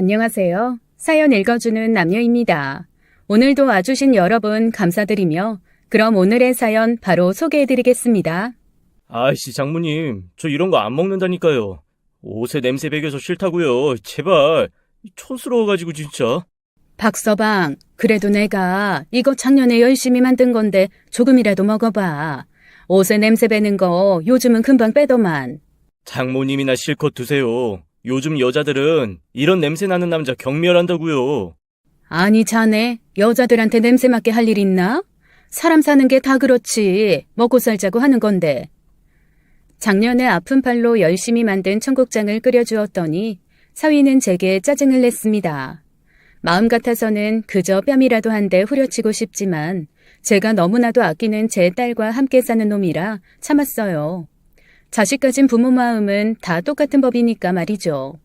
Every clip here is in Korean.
안녕하세요. 사연 읽어주는 남녀입니다. 오늘도 와주신 여러분 감사드리며 그럼 오늘의 사연 바로 소개해드리겠습니다. 아이씨, 장모님, 저 이런 거 안 먹는다니까요. 옷에 냄새 배겨서 싫다고요. 제발. 촌스러워가지고 진짜. 박서방, 그래도 내가 이거 작년에 열심히 만든 건데 조금이라도 먹어봐. 옷에 냄새 배는 거 요즘은 금방 빼더만. 장모님이나 실컷 드세요. 요즘 여자들은 이런 냄새 나는 남자 경멸한다고요. 아니 자네 여자들한테 냄새 맡게 할 일 있나? 사람 사는 게 다 그렇지. 먹고 살자고 하는 건데. 작년에 아픈 팔로 열심히 만든 청국장을 끓여주었더니 사위는 제게 짜증을 냈습니다. 마음 같아서는 그저 뺨이라도 한 대 후려치고 싶지만 제가 너무나도 아끼는 제 딸과 함께 사는 놈이라 참았어요. 자식 가진 부모 마음은 다 똑같은 법이니까 말이죠.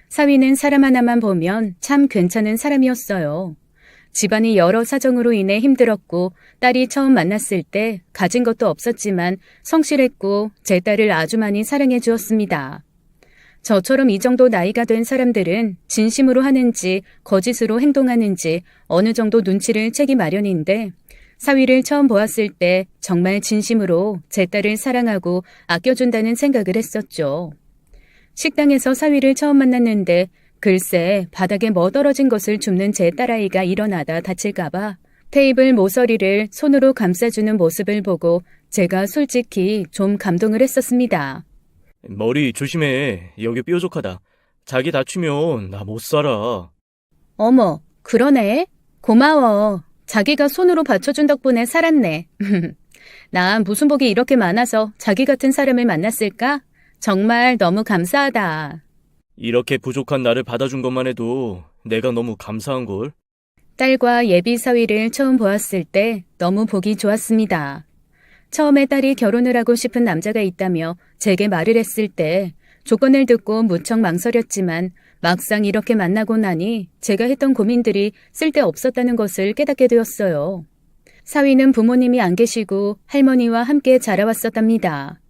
사위는 사람 하나만 보면 참 괜찮은 사람이었어요. 집안이 여러 사정으로 인해 힘들었고 딸이 처음 만났을 때 가진 것도 없었지만 성실했고 제 딸을 아주 많이 사랑해 주었습니다. 저처럼 이 정도 나이가 된 사람들은 진심으로 하는지 거짓으로 행동하는지 어느 정도 눈치를 채기 마련인데 사위를 처음 보았을 때 정말 진심으로 제 딸을 사랑하고 아껴준다는 생각을 했었죠. 식당에서 사위를 처음 만났는데 글쎄 바닥에 뭐 떨어진 것을 줍는 제 딸아이가 일어나다 다칠까봐 테이블 모서리를 손으로 감싸주는 모습을 보고 제가 솔직히 좀 감동을 했었습니다. 머리 조심해. 여기 뾰족하다. 자기 다치면 나 못 살아. 어머, 그러네. 고마워. 자기가 손으로 받쳐준 덕분에 살았네. 난 무슨 복이 이렇게 많아서 자기 같은 사람을 만났을까? 정말 너무 감사하다. 이렇게 부족한 나를 받아준 것만 해도 내가 너무 감사한걸. 딸과 예비 사위를 처음 보았을 때 너무 보기 좋았습니다. 처음에 딸이 결혼을 하고 싶은 남자가 있다며 제게 말을 했을 때 조건을 듣고 무척 망설였지만 막상 이렇게 만나고 나니 제가 했던 고민들이 쓸데없었다는 것을 깨닫게 되었어요. 사위는 부모님이 안 계시고 할머니와 함께 자라왔었답니다.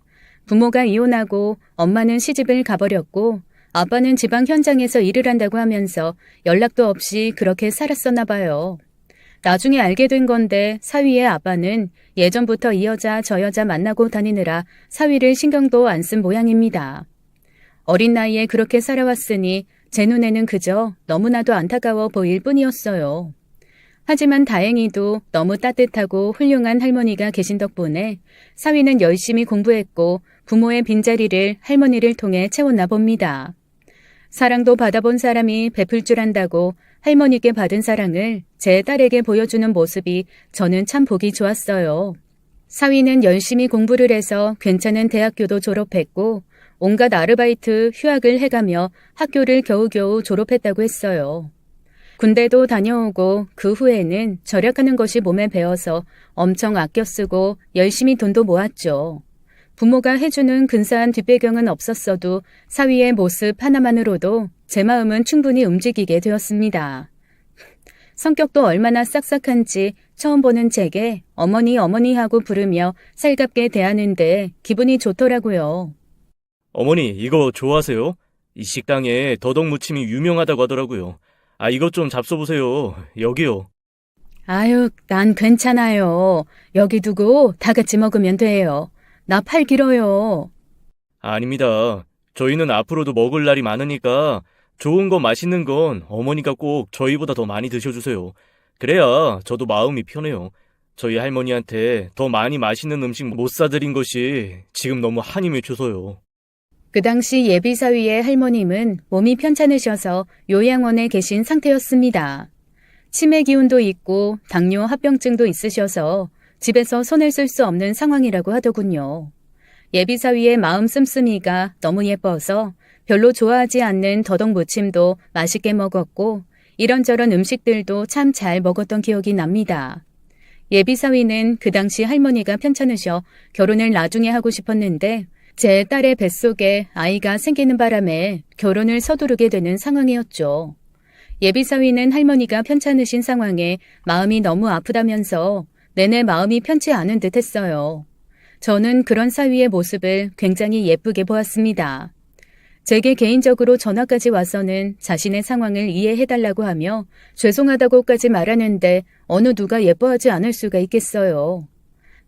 부모가 이혼하고 엄마는 시집을 가버렸고 아빠는 지방 현장에서 일을 한다고 하면서 연락도 없이 그렇게 살았었나 봐요. 나중에 알게 된 건데 사위의 아빠는 예전부터 이 여자 저 여자 만나고 다니느라 사위를 신경도 안 쓴 모양입니다. 어린 나이에 그렇게 살아왔으니 제 눈에는 그저 너무나도 안타까워 보일 뿐이었어요. 하지만 다행히도 너무 따뜻하고 훌륭한 할머니가 계신 덕분에 사위는 열심히 공부했고 부모의 빈자리를 할머니를 통해 채웠나 봅니다. 사랑도 받아본 사람이 베풀 줄 안다고 할머니께 받은 사랑을 제 딸에게 보여주는 모습이 저는 참 보기 좋았어요. 사위는 열심히 공부를 해서 괜찮은 대학교도 졸업했고 온갖 아르바이트, 휴학을 해가며 학교를 겨우겨우 졸업했다고 했어요. 군대도 다녀오고 그 후에는 절약하는 것이 몸에 배어서 엄청 아껴 쓰고 열심히 돈도 모았죠. 부모가 해주는 근사한 뒷배경은 없었어도 사위의 모습 하나만으로도 제 마음은 충분히 움직이게 되었습니다. 성격도 얼마나 싹싹한지 처음 보는 제게 어머니 어머니 하고 부르며 살갑게 대하는데 기분이 좋더라고요. 어머니, 이거 좋아하세요? 이 식당에 더덕 무침이 유명하다고 하더라고요. 아, 이것 좀 잡숴보세요. 여기요. 아유, 난 괜찮아요. 여기 두고 다 같이 먹으면 돼요. 나 팔 길어요. 아닙니다. 저희는 앞으로도 먹을 날이 많으니까 좋은 거 맛있는 건 어머니가 꼭 저희보다 더 많이 드셔주세요. 그래야 저도 마음이 편해요. 저희 할머니한테 더 많이 맛있는 음식 못 사드린 것이 지금 너무 한이 맺혀서요. 그 당시 예비사위의 할머님은 몸이 편찮으셔서 요양원에 계신 상태였습니다. 치매 기운도 있고 당뇨 합병증도 있으셔서 집에서 손을 쓸 수 없는 상황이라고 하더군요. 예비사위의 마음 씀씀이가 너무 예뻐서 별로 좋아하지 않는 더덕 무침도 맛있게 먹었고 이런저런 음식들도 참 잘 먹었던 기억이 납니다. 예비사위는 그 당시 할머니가 편찮으셔 결혼을 나중에 하고 싶었는데 제 딸의 뱃속에 아이가 생기는 바람에 결혼을 서두르게 되는 상황이었죠. 예비사위는 할머니가 편찮으신 상황에 마음이 너무 아프다면서 내내 마음이 편치 않은 듯 했어요. 저는 그런 사위의 모습을 굉장히 예쁘게 보았습니다. 제게 개인적으로 전화까지 와서는 자신의 상황을 이해해달라고 하며 죄송하다고까지 말하는데 어느 누가 예뻐하지 않을 수가 있겠어요.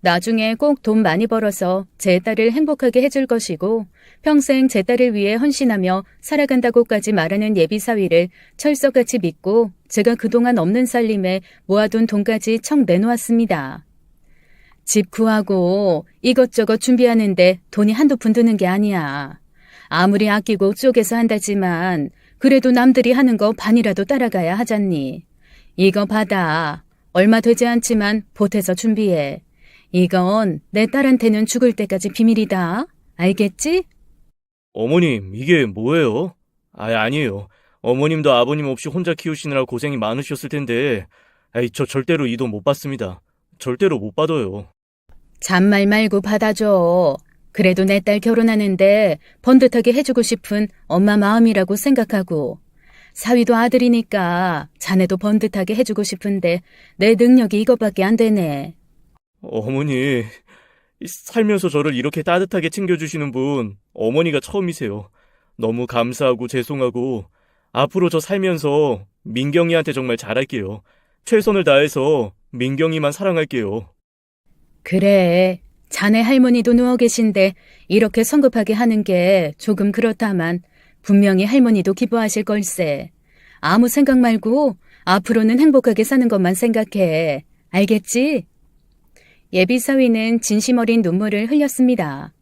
나중에 꼭 돈 많이 벌어서 제 딸을 행복하게 해줄 것이고 평생 제 딸을 위해 헌신하며 살아간다고까지 말하는 예비사위를 철석같이 믿고 제가 그동안 없는 살림에 모아둔 돈까지 척 내놓았습니다. 집 구하고 이것저것 준비하는데 돈이 한두 푼 드는 게 아니야. 아무리 아끼고 쪼개서 한다지만 그래도 남들이 하는 거 반이라도 따라가야 하잖니. 이거 받아. 얼마 되지 않지만 보태서 준비해. 이건 내 딸한테는 죽을 때까지 비밀이다. 알겠지? 어머님, 이게 뭐예요? 아니에요. 어머님도 아버님 없이 혼자 키우시느라 고생이 많으셨을 텐데, 저 절대로 이 돈 못 받습니다. 절대로 못 받아요. 잔말 말고 받아줘. 그래도 내 딸 결혼하는데 번듯하게 해주고 싶은 엄마 마음이라고 생각하고 사위도 아들이니까 자네도 번듯하게 해주고 싶은데 내 능력이 이것밖에 안 되네. 어머니, 살면서 저를 이렇게 따뜻하게 챙겨주시는 분, 어머니가 처음이세요. 너무 감사하고 죄송하고, 앞으로 저 살면서 민경이한테 정말 잘할게요. 최선을 다해서 민경이만 사랑할게요. 그래, 자네 할머니도 누워 계신데 이렇게 성급하게 하는 게 조금 그렇다만 분명히 할머니도 기뻐하실 걸세. 아무 생각 말고 앞으로는 행복하게 사는 것만 생각해. 알겠지? 예비사위는 진심 어린 눈물을 흘렸습니다.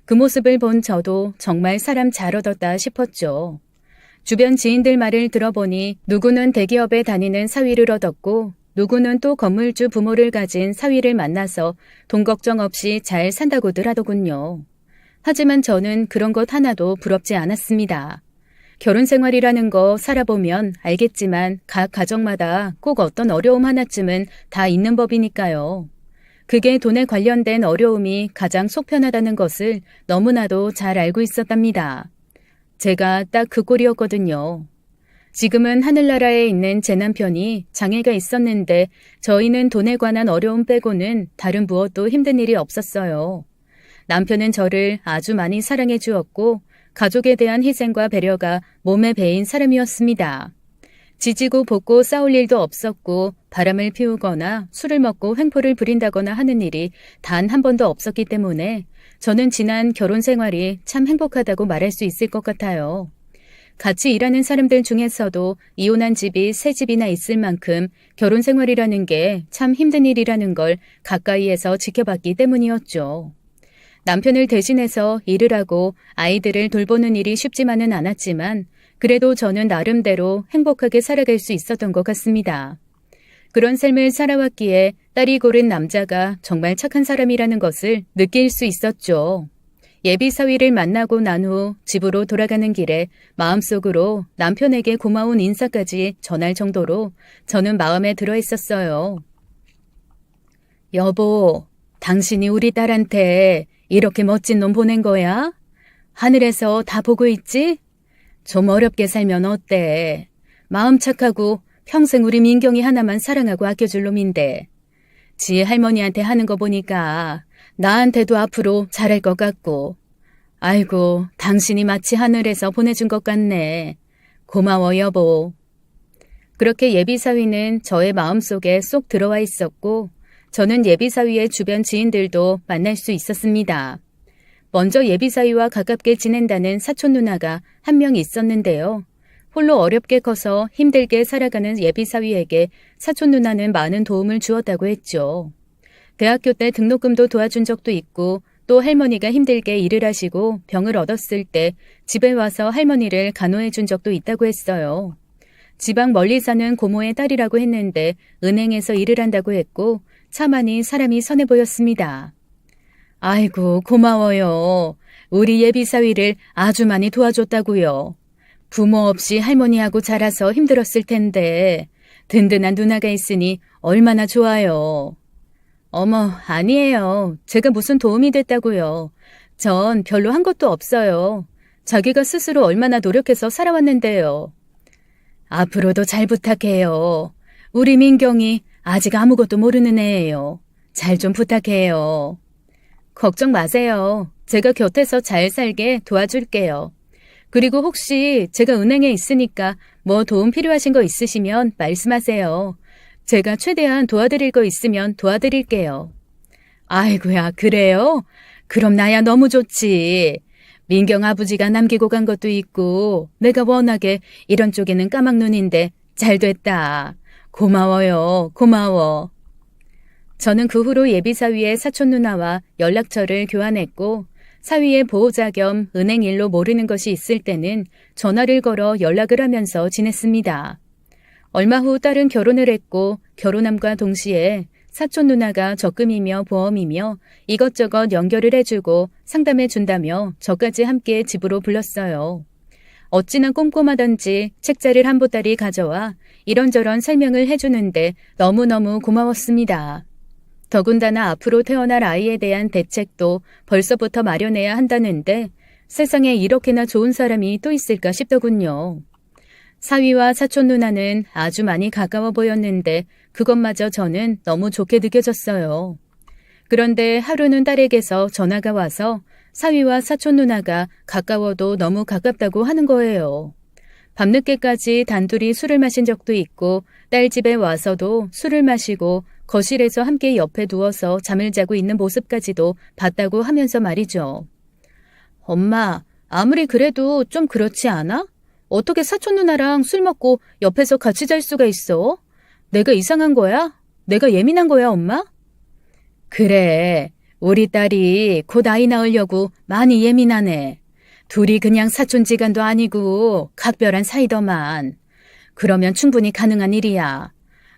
그 모습을 본 저도 정말 사람 잘 얻었다 싶었죠. 주변 지인들 말을 들어보니 누구는 대기업에 다니는 사위를 얻었고 누구는 또 건물주 부모를 가진 사위를 만나서 돈 걱정 없이 잘 산다고들 하더군요. 하지만 저는 그런 것 하나도 부럽지 않았습니다. 결혼 생활이라는 거 살아보면 알겠지만 각 가정마다 꼭 어떤 어려움 하나쯤은 다 있는 법이니까요. 그게 돈에 관련된 어려움이 가장 속편하다는 것을 너무나도 잘 알고 있었답니다. 제가 딱 그 꼴이었거든요. 지금은 하늘나라에 있는 제 남편이 장애가 있었는데 저희는 돈에 관한 어려움 빼고는 다른 무엇도 힘든 일이 없었어요. 남편은 저를 아주 많이 사랑해 주었고 가족에 대한 희생과 배려가 몸에 배인 사람이었습니다. 지지고 볶고 싸울 일도 없었고 바람을 피우거나 술을 먹고 횡포를 부린다거나 하는 일이 단 한 번도 없었기 때문에 저는 지난 결혼 생활이 참 행복하다고 말할 수 있을 것 같아요. 같이 일하는 사람들 중에서도 이혼한 집이 세 집이나 있을 만큼 결혼 생활이라는 게 참 힘든 일이라는 걸 가까이에서 지켜봤기 때문이었죠. 남편을 대신해서 일을 하고 아이들을 돌보는 일이 쉽지만은 않았지만 그래도 저는 나름대로 행복하게 살아갈 수 있었던 것 같습니다. 그런 삶을 살아왔기에 딸이 고른 남자가 정말 착한 사람이라는 것을 느낄 수 있었죠. 예비사위를 만나고 난 후 집으로 돌아가는 길에 마음속으로 남편에게 고마운 인사까지 전할 정도로 저는 마음에 들어 있었어요. 여보, 당신이 우리 딸한테 이렇게 멋진 놈 보낸 거야? 하늘에서 다 보고 있지? 좀 어렵게 살면 어때? 마음 착하고 평생 우리 민경이 하나만 사랑하고 아껴줄 놈인데. 지 할머니한테 하는 거 보니까 나한테도 앞으로 잘할 것 같고. 아이고, 당신이 마치 하늘에서 보내준 것 같네. 고마워, 여보. 그렇게 예비사위는 저의 마음속에 쏙 들어와 있었고 저는 예비사위의 주변 지인들도 만날 수 있었습니다. 먼저 예비사위와 가깝게 지낸다는 사촌 누나가 한 명 있었는데요. 홀로 어렵게 커서 힘들게 살아가는 예비사위에게 사촌 누나는 많은 도움을 주었다고 했죠. 대학교 때 등록금도 도와준 적도 있고 또 할머니가 힘들게 일을 하시고 병을 얻었을 때 집에 와서 할머니를 간호해 준 적도 있다고 했어요. 지방 멀리 사는 고모의 딸이라고 했는데 은행에서 일을 한다고 했고 차마니 사람이 선해 보였습니다. 아이고, 고마워요. 우리 예비사위를 아주 많이 도와줬다고요. 부모 없이 할머니하고 자라서 힘들었을 텐데 든든한 누나가 있으니 얼마나 좋아요. 어머, 아니에요. 제가 무슨 도움이 됐다고요. 전 별로 한 것도 없어요. 자기가 스스로 얼마나 노력해서 살아왔는데요. 앞으로도 잘 부탁해요. 우리 민경이 아직 아무것도 모르는 애예요. 잘 좀 부탁해요. 걱정 마세요. 제가 곁에서 잘 살게 도와줄게요. 그리고 혹시 제가 은행에 있으니까 뭐 도움 필요하신 거 있으시면 말씀하세요. 제가 최대한 도와드릴 거 있으면 도와드릴게요. 아이고야, 그래요? 그럼 나야 너무 좋지. 민경 아버지가 남기고 간 것도 있고 내가 워낙에 이런 쪽에는 까막눈인데 잘 됐다. 고마워요. 고마워. 저는 그 후로 예비사위의 사촌 누나와 연락처를 교환했고 사위의 보호자 겸 은행 일로 모르는 것이 있을 때는 전화를 걸어 연락을 하면서 지냈습니다. 얼마 후 딸은 결혼을 했고 결혼함과 동시에 사촌 누나가 적금이며 보험이며 이것저것 연결을 해주고 상담해준다며 저까지 함께 집으로 불렀어요. 어찌나 꼼꼼하던지 책자를 한 보따리 가져와 이런저런 설명을 해주는데 너무너무 고마웠습니다. 더군다나 앞으로 태어날 아이에 대한 대책도 벌써부터 마련해야 한다는데 세상에 이렇게나 좋은 사람이 또 있을까 싶더군요. 사위와 사촌 누나는 아주 많이 가까워 보였는데 그것마저 저는 너무 좋게 느껴졌어요. 그런데 하루는 딸에게서 전화가 와서 사위와 사촌 누나가 가까워도 너무 가깝다고 하는 거예요. 밤늦게까지 단둘이 술을 마신 적도 있고 딸 집에 와서도 술을 마시고 거실에서 함께 옆에 누워서 잠을 자고 있는 모습까지도 봤다고 하면서 말이죠. 엄마, 아무리 그래도 좀 그렇지 않아? 어떻게 사촌 누나랑 술 먹고 옆에서 같이 잘 수가 있어? 내가 이상한 거야? 내가 예민한 거야, 엄마? 그래, 우리 딸이 곧 아이 낳으려고 많이 예민하네. 둘이 그냥 사촌지간도 아니고 각별한 사이더만. 그러면 충분히 가능한 일이야.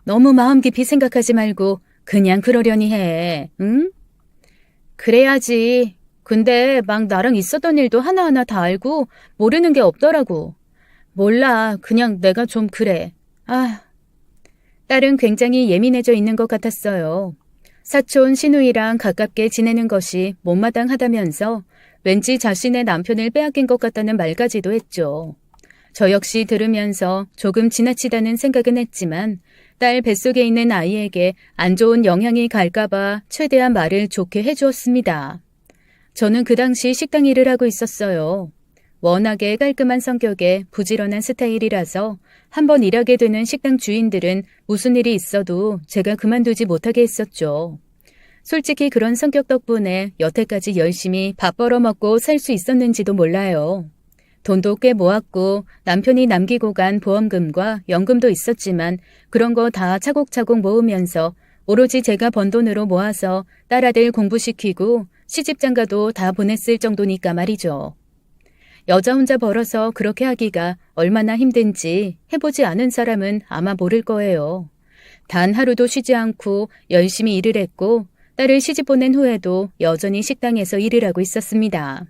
너무 마음 깊이 생각하지 말고 그냥 그러려니 해, 응? 그래야지. 근데 막 나랑 있었던 일도 하나하나 다 알고 모르는 게 없더라고. 몰라, 그냥 내가 좀 그래. 딸은 굉장히 예민해져 있는 것 같았어요. 사촌 신우이랑 가깝게 지내는 것이 못마땅하다면서 왠지 자신의 남편을 빼앗긴 것 같다는 말까지도 했죠. 저 역시 들으면서 조금 지나치다는 생각은 했지만 딸 뱃속에 있는 아이에게 안 좋은 영향이 갈까봐 최대한 말을 좋게 해주었습니다. 저는 그 당시 식당 일을 하고 있었어요. 워낙에 깔끔한 성격에 부지런한 스타일이라서 한번 일하게 되는 식당 주인들은 무슨 일이 있어도 제가 그만두지 못하게 했었죠. 솔직히 그런 성격 덕분에 여태까지 열심히 밥 벌어먹고 살 수 있었는지도 몰라요. 돈도 꽤 모았고 남편이 남기고 간 보험금과 연금도 있었지만 그런 거 다 차곡차곡 모으면서 오로지 제가 번 돈으로 모아서 딸아들 공부시키고 시집장가도 다 보냈을 정도니까 말이죠. 여자 혼자 벌어서 그렇게 하기가 얼마나 힘든지 해보지 않은 사람은 아마 모를 거예요. 단 하루도 쉬지 않고 열심히 일을 했고 딸을 시집 보낸 후에도 여전히 식당에서 일을 하고 있었습니다.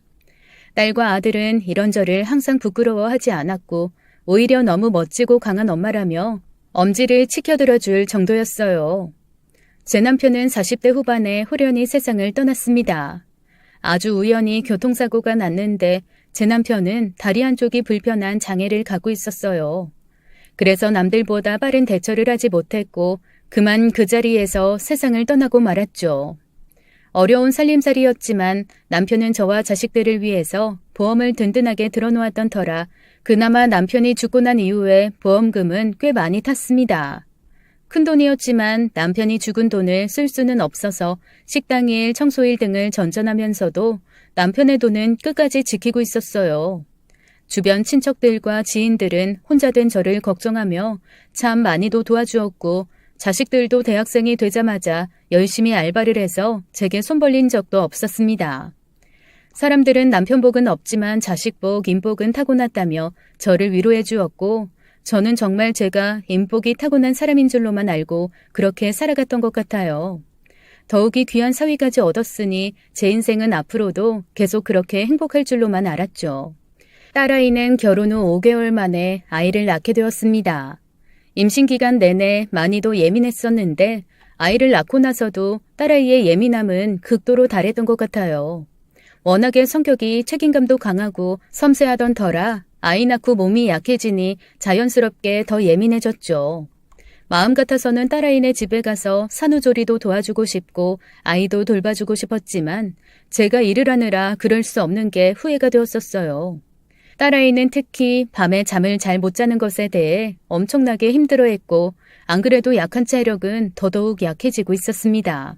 딸과 아들은 이런저를 항상 부끄러워하지 않았고 오히려 너무 멋지고 강한 엄마라며 엄지를 치켜들어줄 정도였어요. 제 남편은 40대 후반에 홀연히 세상을 떠났습니다. 아주 우연히 교통사고가 났는데 제 남편은 다리 한쪽이 불편한 장애를 갖고 있었어요. 그래서 남들보다 빠른 대처를 하지 못했고 그만 그 자리에서 세상을 떠나고 말았죠. 어려운 살림살이였지만 남편은 저와 자식들을 위해서 보험을 든든하게 들어놓았던 터라 그나마 남편이 죽고 난 이후에 보험금은 꽤 많이 탔습니다. 큰돈이었지만 남편이 죽은 돈을 쓸 수는 없어서 식당일, 청소일 등을 전전하면서도 남편의 돈은 끝까지 지키고 있었어요. 주변 친척들과 지인들은 혼자 된 저를 걱정하며 참 많이도 도와주었고 자식들도 대학생이 되자마자 열심히 알바를 해서 제게 손 벌린 적도 없었습니다. 사람들은 남편 복은 없지만 자식 복, 인복은 타고났다며 저를 위로해 주었고 저는 정말 제가 인복이 타고난 사람인 줄로만 알고 그렇게 살아갔던 것 같아요. 더욱이 귀한 사위까지 얻었으니 제 인생은 앞으로도 계속 그렇게 행복할 줄로만 알았죠. 딸아이는 결혼 후 5개월 만에 아이를 낳게 되었습니다. 임신 기간 내내 많이도 예민했었는데 아이를 낳고 나서도 딸아이의 예민함은 극도로 달했던 것 같아요. 워낙에 성격이 책임감도 강하고 섬세하던 터라 아이 낳고 몸이 약해지니 자연스럽게 더 예민해졌죠. 마음 같아서는 딸아이네 집에 가서 산후조리도 도와주고 싶고 아이도 돌봐주고 싶었지만 제가 일을 하느라 그럴 수 없는 게 후회가 되었었어요. 딸아이는 특히 밤에 잠을 잘 못 자는 것에 대해 엄청나게 힘들어했고 안 그래도 약한 체력은 더더욱 약해지고 있었습니다.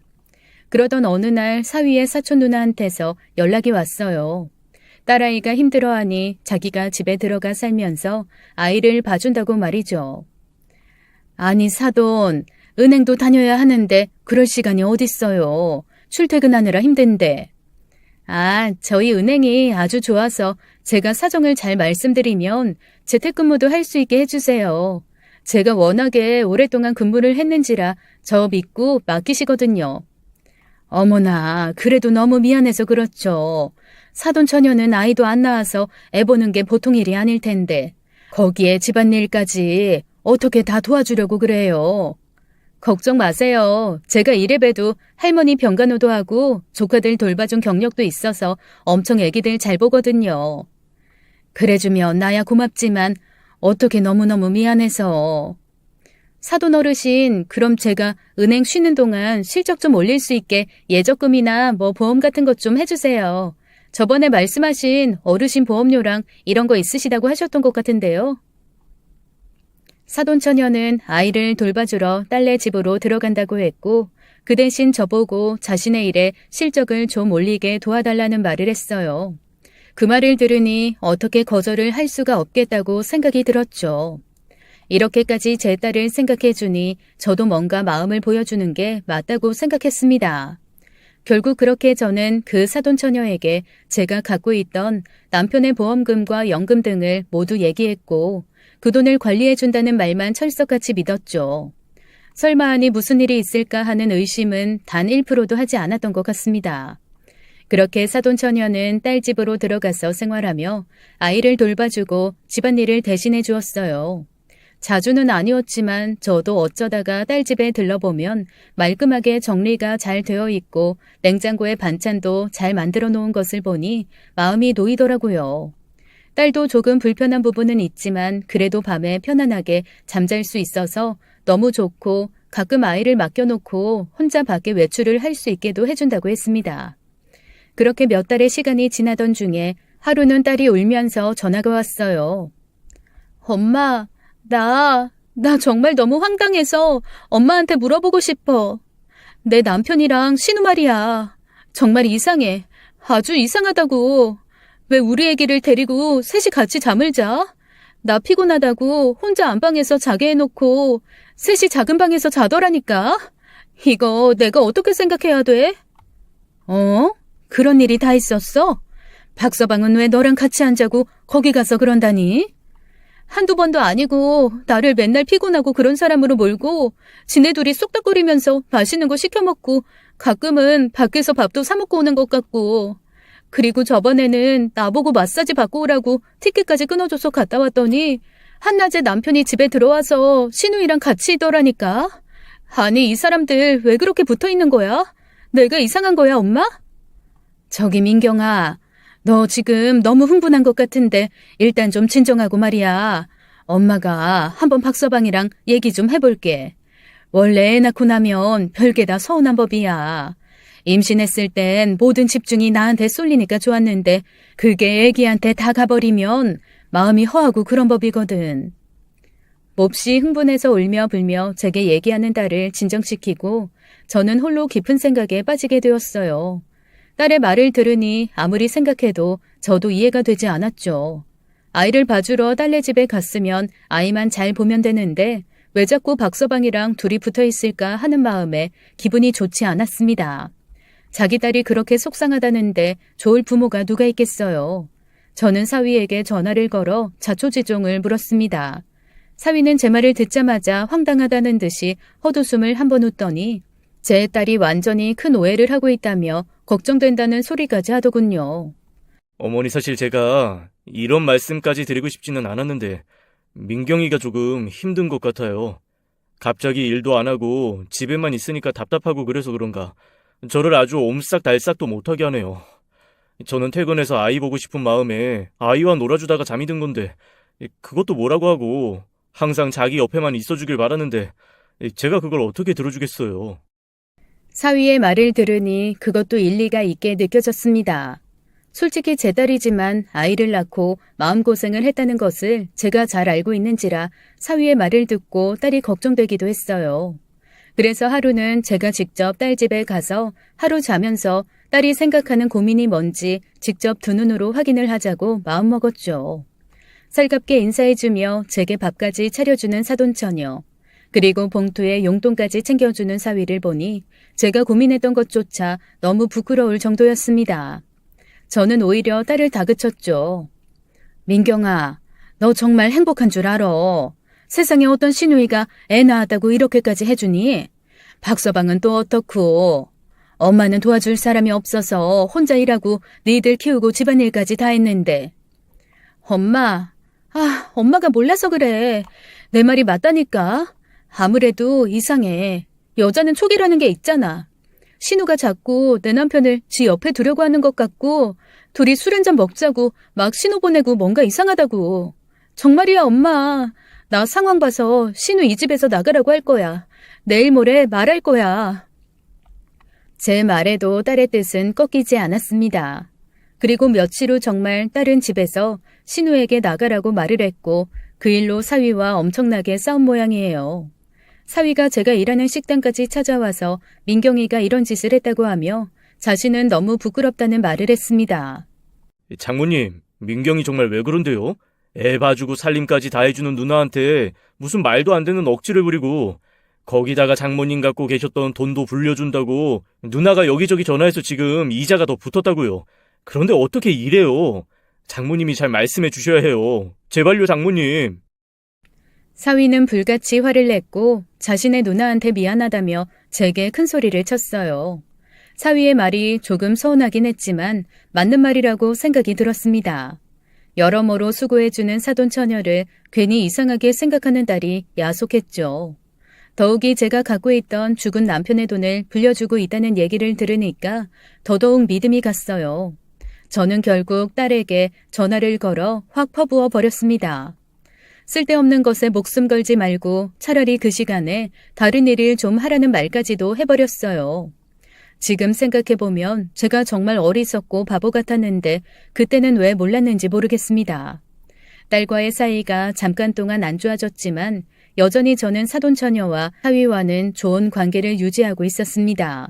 그러던 어느 날 사위의 사촌 누나한테서 연락이 왔어요. 딸아이가 힘들어하니 자기가 집에 들어가 살면서 아이를 봐준다고 말이죠. 아니 사돈, 은행도 다녀야 하는데 그럴 시간이 어딨어요. 출퇴근하느라 힘든데. 아, 저희 은행이 아주 좋아서 제가 사정을 잘 말씀드리면 재택근무도 할 수 있게 해주세요. 제가 워낙에 오랫동안 근무를 했는지라 저 믿고 맡기시거든요. 어머나, 그래도 너무 미안해서 그렇죠. 사돈 처녀는 아이도 안 낳아서 애 보는 게 보통 일이 아닐 텐데 거기에 집안일까지 어떻게 다 도와주려고 그래요. 걱정 마세요. 제가 이래봬도 할머니 병간호도 하고 조카들 돌봐준 경력도 있어서 엄청 애기들 잘 보거든요. 그래주면 나야 고맙지만 어떻게 너무너무 미안해서. 사돈 어르신, 그럼 제가 은행 쉬는 동안 실적 좀 올릴 수 있게 예적금이나 뭐 보험 같은 것 좀 해주세요. 저번에 말씀하신 어르신 보험료랑 이런 거 있으시다고 하셨던 것 같은데요. 사돈 처녀는 아이를 돌봐주러 딸네 집으로 들어간다고 했고 그 대신 저보고 자신의 일에 실적을 좀 올리게 도와달라는 말을 했어요. 그 말을 들으니 어떻게 거절을 할 수가 없겠다고 생각이 들었죠. 이렇게까지 제 딸을 생각해주니 저도 뭔가 마음을 보여주는 게 맞다고 생각했습니다. 결국 그렇게 저는 그 사돈 처녀에게 제가 갖고 있던 남편의 보험금과 연금 등을 모두 얘기했고 그 돈을 관리해준다는 말만 철석같이 믿었죠. 설마 하니 무슨 일이 있을까 하는 의심은 단 1%도 하지 않았던 것 같습니다. 그렇게 사돈 처녀는 딸 집으로 들어가서 생활하며 아이를 돌봐주고 집안일을 대신해 주었어요. 자주는 아니었지만 저도 어쩌다가 딸 집에 들러보면 말끔하게 정리가 잘 되어 있고 냉장고에 반찬도 잘 만들어 놓은 것을 보니 마음이 놓이더라고요. 딸도 조금 불편한 부분은 있지만 그래도 밤에 편안하게 잠잘 수 있어서 너무 좋고 가끔 아이를 맡겨놓고 혼자 밖에 외출을 할 수 있게도 해준다고 했습니다. 그렇게 몇 달의 시간이 지나던 중에 하루는 딸이 울면서 전화가 왔어요. 엄마, 나 정말 너무 황당해서 엄마한테 물어보고 싶어. 내 남편이랑 신우 말이야. 정말 이상해. 아주 이상하다고. 왜 우리 애기를 데리고 셋이 같이 잠을 자? 나 피곤하다고 혼자 안방에서 자게 해놓고 셋이 작은 방에서 자더라니까. 이거 내가 어떻게 생각해야 돼? 그런 일이 다 있었어? 박서방은 왜 너랑 같이 안 자고 거기 가서 그런다니? 한두 번도 아니고 나를 맨날 피곤하고 그런 사람으로 몰고 지네 둘이 쏙닥거리면서 맛있는 거 시켜 먹고 가끔은 밖에서 밥도 사 먹고 오는 것 같고 그리고 저번에는 나보고 마사지 받고 오라고 티켓까지 끊어줘서 갔다 왔더니 한낮에 남편이 집에 들어와서 신우이랑 같이 있더라니까. 아니 이 사람들 왜 그렇게 붙어있는 거야? 내가 이상한 거야 엄마? 저기 민경아, 너 지금 너무 흥분한 것 같은데 일단 좀 진정하고 말이야. 엄마가 한번 박서방이랑 얘기 좀 해볼게. 원래 애 낳고 나면 별게 다 서운한 법이야. 임신했을 땐 모든 집중이 나한테 쏠리니까 좋았는데 그게 애기한테 다 가버리면 마음이 허하고 그런 법이거든. 몹시 흥분해서 울며 불며 제게 얘기하는 딸을 진정시키고 저는 홀로 깊은 생각에 빠지게 되었어요. 딸의 말을 들으니 아무리 생각해도 저도 이해가 되지 않았죠. 아이를 봐주러 딸네 집에 갔으면 아이만 잘 보면 되는데 왜 자꾸 박서방이랑 둘이 붙어 있을까 하는 마음에 기분이 좋지 않았습니다. 자기 딸이 그렇게 속상하다는데 좋을 부모가 누가 있겠어요. 저는 사위에게 전화를 걸어 자초지종을 물었습니다. 사위는 제 말을 듣자마자 황당하다는 듯이 헛웃음을 한번 웃더니 제 딸이 완전히 큰 오해를 하고 있다며 걱정된다는 소리까지 하더군요. 어머니 사실 제가 이런 말씀까지 드리고 싶지는 않았는데 민경이가 조금 힘든 것 같아요. 갑자기 일도 안 하고 집에만 있으니까 답답하고 그래서 그런가 저를 아주 옴싹달싹도 못하게 하네요. 저는 퇴근해서 아이 보고 싶은 마음에 아이와 놀아주다가 잠이 든 건데 그것도 뭐라고 하고 항상 자기 옆에만 있어주길 바라는데 제가 그걸 어떻게 들어주겠어요. 사위의 말을 들으니 그것도 일리가 있게 느껴졌습니다. 솔직히 제 딸이지만 아이를 낳고 마음고생을 했다는 것을 제가 잘 알고 있는지라 사위의 말을 듣고 딸이 걱정되기도 했어요. 그래서 하루는 제가 직접 딸 집에 가서 하루 자면서 딸이 생각하는 고민이 뭔지 직접 두 눈으로 확인을 하자고 마음먹었죠. 살갑게 인사해주며 제게 밥까지 차려주는 사돈처녀, 그리고 봉투에 용돈까지 챙겨주는 사위를 보니 제가 고민했던 것조차 너무 부끄러울 정도였습니다. 저는 오히려 딸을 다그쳤죠. 민경아, 너 정말 행복한 줄 알아. 세상에 어떤 시누이가 애 낳았다고 이렇게까지 해주니? 박서방은 또 어떻고? 엄마는 도와줄 사람이 없어서 혼자 일하고 니들 키우고 집안일까지 다 했는데. 엄마가 몰라서 그래. 내 말이 맞다니까. 아무래도 이상해. 여자는 촉이라는 게 있잖아. 신우가 자꾸 내 남편을 지 옆에 두려고 하는 것 같고 둘이 술 한잔 먹자고 막 신호 보내고 뭔가 이상하다고. 정말이야 엄마. 나 상황 봐서 신우 이 집에서 나가라고 할 거야. 내일 모레 말할 거야. 제 말에도 딸의 뜻은 꺾이지 않았습니다. 그리고 며칠 후 정말 딸은 집에서 신우에게 나가라고 말을 했고 그 일로 사위와 엄청나게 싸운 모양이에요. 사위가 제가 일하는 식당까지 찾아와서 민경이가 이런 짓을 했다고 하며 자신은 너무 부끄럽다는 말을 했습니다. 장모님, 민경이 정말 왜 그런데요? 애 봐주고 살림까지 다 해주는 누나한테 무슨 말도 안 되는 억지를 부리고 거기다가 장모님 갖고 계셨던 돈도 불려준다고 누나가 여기저기 전화해서 지금 이자가 더 붙었다고요. 그런데 어떻게 이래요? 장모님이 잘 말씀해 주셔야 해요. 제발요, 장모님. 사위는 불같이 화를 냈고 자신의 누나한테 미안하다며 제게 큰 소리를 쳤어요. 사위의 말이 조금 서운하긴 했지만 맞는 말이라고 생각이 들었습니다. 여러모로 수고해주는 사돈처녀를 괜히 이상하게 생각하는 딸이 야속했죠. 더욱이 제가 갖고 있던 죽은 남편의 돈을 불려주고 있다는 얘기를 들으니까 더더욱 믿음이 갔어요. 저는 결국 딸에게 전화를 걸어 확 퍼부어 버렸습니다. 쓸데없는 것에 목숨 걸지 말고 차라리 그 시간에 다른 일을 좀 하라는 말까지도 해버렸어요. 지금 생각해보면 제가 정말 어리석고 바보 같았는데 그때는 왜 몰랐는지 모르겠습니다. 딸과의 사이가 잠깐 동안 안 좋아졌지만 여전히 저는 사돈처녀와 사위와는 좋은 관계를 유지하고 있었습니다.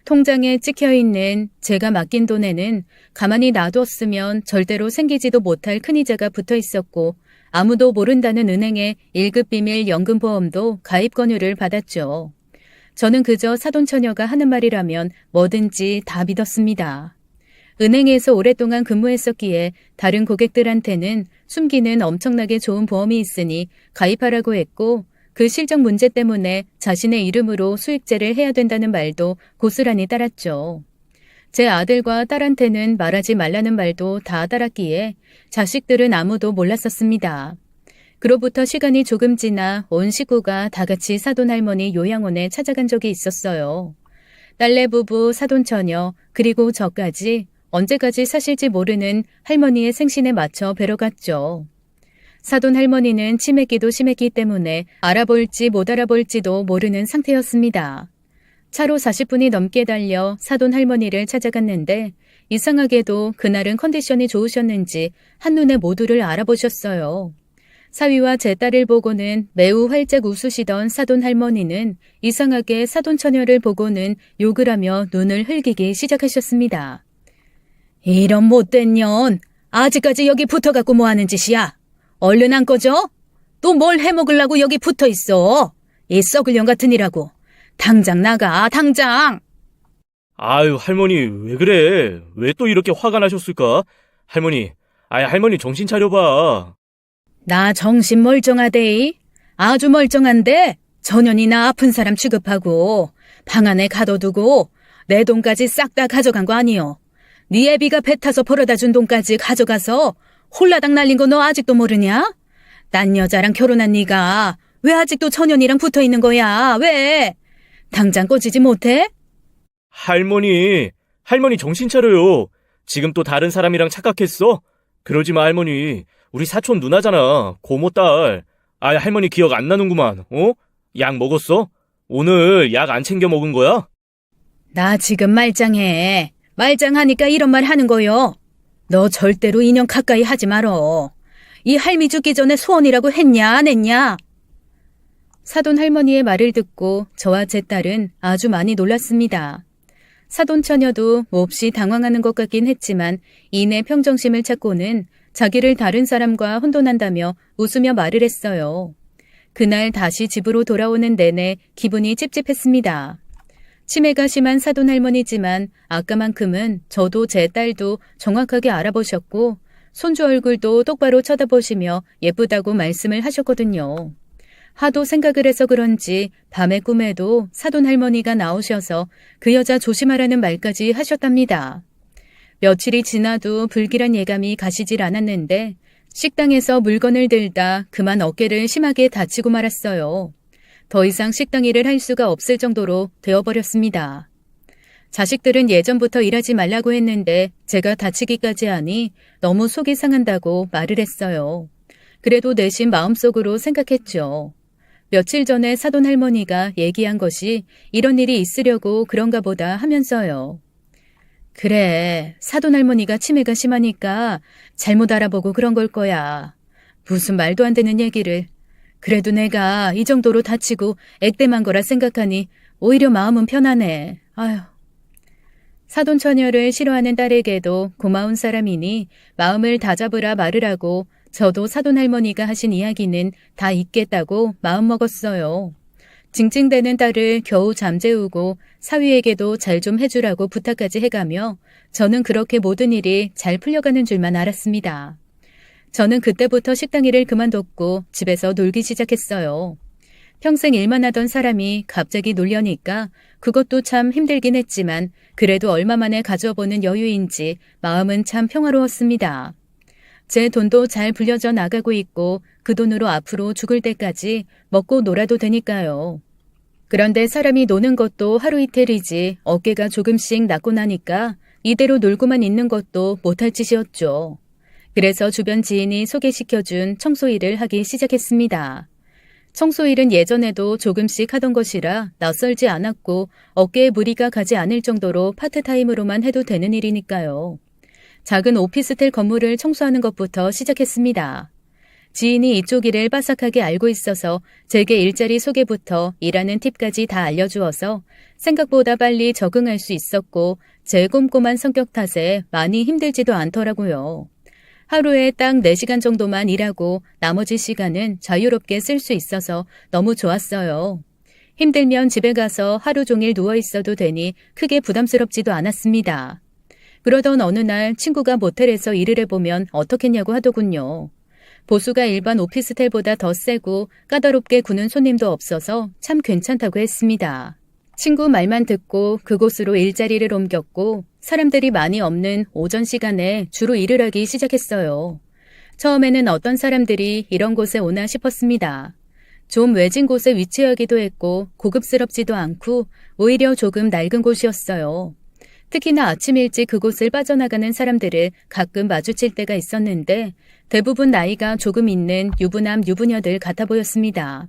통장에 찍혀있는 제가 맡긴 돈에는 가만히 놔두었으면 절대로 생기지도 못할 큰이자가 붙어 있었고 아무도 모른다는 은행의 1급 비밀 연금보험도 가입 권유를 받았죠. 저는 그저 사돈처녀가 하는 말이라면 뭐든지 다 믿었습니다. 은행에서 오랫동안 근무했었기에 다른 고객들한테는 숨기는 엄청나게 좋은 보험이 있으니 가입하라고 했고 그 실적 문제 때문에 자신의 이름으로 수익제를 해야 된다는 말도 고스란히 따랐죠. 제 아들과 딸한테는 말하지 말라는 말도 다 따랐기에 자식들은 아무도 몰랐었습니다. 그로부터 시간이 조금 지나 온 식구가 다 같이 사돈할머니 요양원에 찾아간 적이 있었어요. 딸내 부부, 사돈처녀, 그리고 저까지 언제까지 사실지 모르는 할머니의 생신에 맞춰 뵈러 갔죠. 사돈할머니는 치매기도 심했기 때문에 알아볼지 못 알아볼지도 모르는 상태였습니다. 차로 40분이 넘게 달려 사돈할머니를 찾아갔는데 이상하게도 그날은 컨디션이 좋으셨는지 한눈에 모두를 알아보셨어요. 사위와 제 딸을 보고는 매우 활짝 웃으시던 사돈할머니는 이상하게 사돈처녀를 보고는 욕을 하며 눈을 흘기기 시작하셨습니다. 이런 못된 년, 아직까지 여기 붙어갖고 뭐하는 짓이야? 얼른 안 꺼져? 또 뭘 해먹으려고 여기 붙어있어? 이 썩을 년 같은 이라고. 당장 나가, 당장! 아유, 할머니, 왜 그래? 왜 또 이렇게 화가 나셨을까? 할머니, 할머니 정신 차려봐. 나 정신 멀쩡하대. 아주 멀쩡한데 전현이나 아픈 사람 취급하고 방 안에 가둬두고 내 돈까지 싹 다 가져간 거 아니요. 네 애비가 배 타서 벌어다 준 돈까지 가져가서 홀라당 날린 거 너 아직도 모르냐? 딴 여자랑 결혼한 네가 왜 아직도 전현이랑 붙어있는 거야? 왜? 당장 꺼지지 못해? 할머니 정신 차려요. 지금 또 다른 사람이랑 착각했어? 그러지 마, 할머니. 우리 사촌 누나잖아. 고모 딸. 할머니 기억 안 나는구만. 약 먹었어? 오늘 약 안 챙겨 먹은 거야? 나 지금 말짱해. 말짱하니까 이런 말 하는 거요. 너 절대로 인형 가까이 하지 말어. 이 할미 죽기 전에 소원이라고 했냐, 안 했냐? 사돈 할머니의 말을 듣고 저와 제 딸은 아주 많이 놀랐습니다. 사돈 처녀도 몹시 당황하는 것 같긴 했지만 이내 평정심을 찾고는 자기를 다른 사람과 혼돈한다며 웃으며 말을 했어요. 그날 다시 집으로 돌아오는 내내 기분이 찝찝했습니다. 치매가 심한 사돈 할머니지만 아까만큼은 저도 제 딸도 정확하게 알아보셨고 손주 얼굴도 똑바로 쳐다보시며 예쁘다고 말씀을 하셨거든요. 하도 생각을 해서 그런지 밤의 꿈에도 사돈 할머니가 나오셔서 그 여자 조심하라는 말까지 하셨답니다. 며칠이 지나도 불길한 예감이 가시질 않았는데 식당에서 물건을 들다 그만 어깨를 심하게 다치고 말았어요. 더 이상 식당 일을 할 수가 없을 정도로 되어버렸습니다. 자식들은 예전부터 일하지 말라고 했는데 제가 다치기까지 하니 너무 속이 상한다고 말을 했어요. 그래도 내심 마음속으로 생각했죠. 며칠 전에 사돈 할머니가 얘기한 것이 이런 일이 있으려고 그런가 보다 하면서요. 그래, 사돈 할머니가 치매가 심하니까 잘못 알아보고 그런 걸 거야. 무슨 말도 안 되는 얘기를. 그래도 내가 이 정도로 다치고 액땜한 거라 생각하니 오히려 마음은 편하네. 아휴. 사돈 처녀를 싫어하는 딸에게도 고마운 사람이니 마음을 다잡으라 말을 하고 저도 사돈 할머니가 하신 이야기는 다 잊겠다고 마음먹었어요. 징징대는 딸을 겨우 잠재우고 사위에게도 잘 좀 해주라고 부탁까지 해가며 저는 그렇게 모든 일이 잘 풀려가는 줄만 알았습니다. 저는 그때부터 식당 일을 그만뒀고 집에서 놀기 시작했어요. 평생 일만 하던 사람이 갑자기 놀려니까 그것도 참 힘들긴 했지만 그래도 얼마 만에 가져보는 여유인지 마음은 참 평화로웠습니다. 제 돈도 잘 불려져 나가고 있고 그 돈으로 앞으로 죽을 때까지 먹고 놀아도 되니까요. 그런데 사람이 노는 것도 하루 이틀이지 어깨가 조금씩 낫고 나니까 이대로 놀고만 있는 것도 못할 짓이었죠. 그래서 주변 지인이 소개시켜준 청소일을 하기 시작했습니다. 청소일은 예전에도 조금씩 하던 것이라 낯설지 않았고 어깨에 무리가 가지 않을 정도로 파트타임으로만 해도 되는 일이니까요. 작은 오피스텔 건물을 청소하는 것부터 시작했습니다. 지인이 이쪽 일을 빠삭하게 알고 있어서 제게 일자리 소개부터 일하는 팁까지 다 알려주어서 생각보다 빨리 적응할 수 있었고 제 꼼꼼한 성격 탓에 많이 힘들지도 않더라고요. 하루에 딱 4시간 정도만 일하고 나머지 시간은 자유롭게 쓸 수 있어서 너무 좋았어요. 힘들면 집에 가서 하루 종일 누워 있어도 되니 크게 부담스럽지도 않았습니다. 그러던 어느 날 친구가 모텔에서 일을 해보면 어떻겠냐고 하더군요. 보수가 일반 오피스텔보다 더 세고 까다롭게 구는 손님도 없어서 참 괜찮다고 했습니다. 친구 말만 듣고 그곳으로 일자리를 옮겼고 사람들이 많이 없는 오전 시간에 주로 일을 하기 시작했어요. 처음에는 어떤 사람들이 이런 곳에 오나 싶었습니다. 좀 외진 곳에 위치하기도 했고 고급스럽지도 않고 오히려 조금 낡은 곳이었어요. 특히나 아침 일찍 그곳을 빠져나가는 사람들을 가끔 마주칠 때가 있었는데 대부분 나이가 조금 있는 유부남 유부녀들 같아 보였습니다.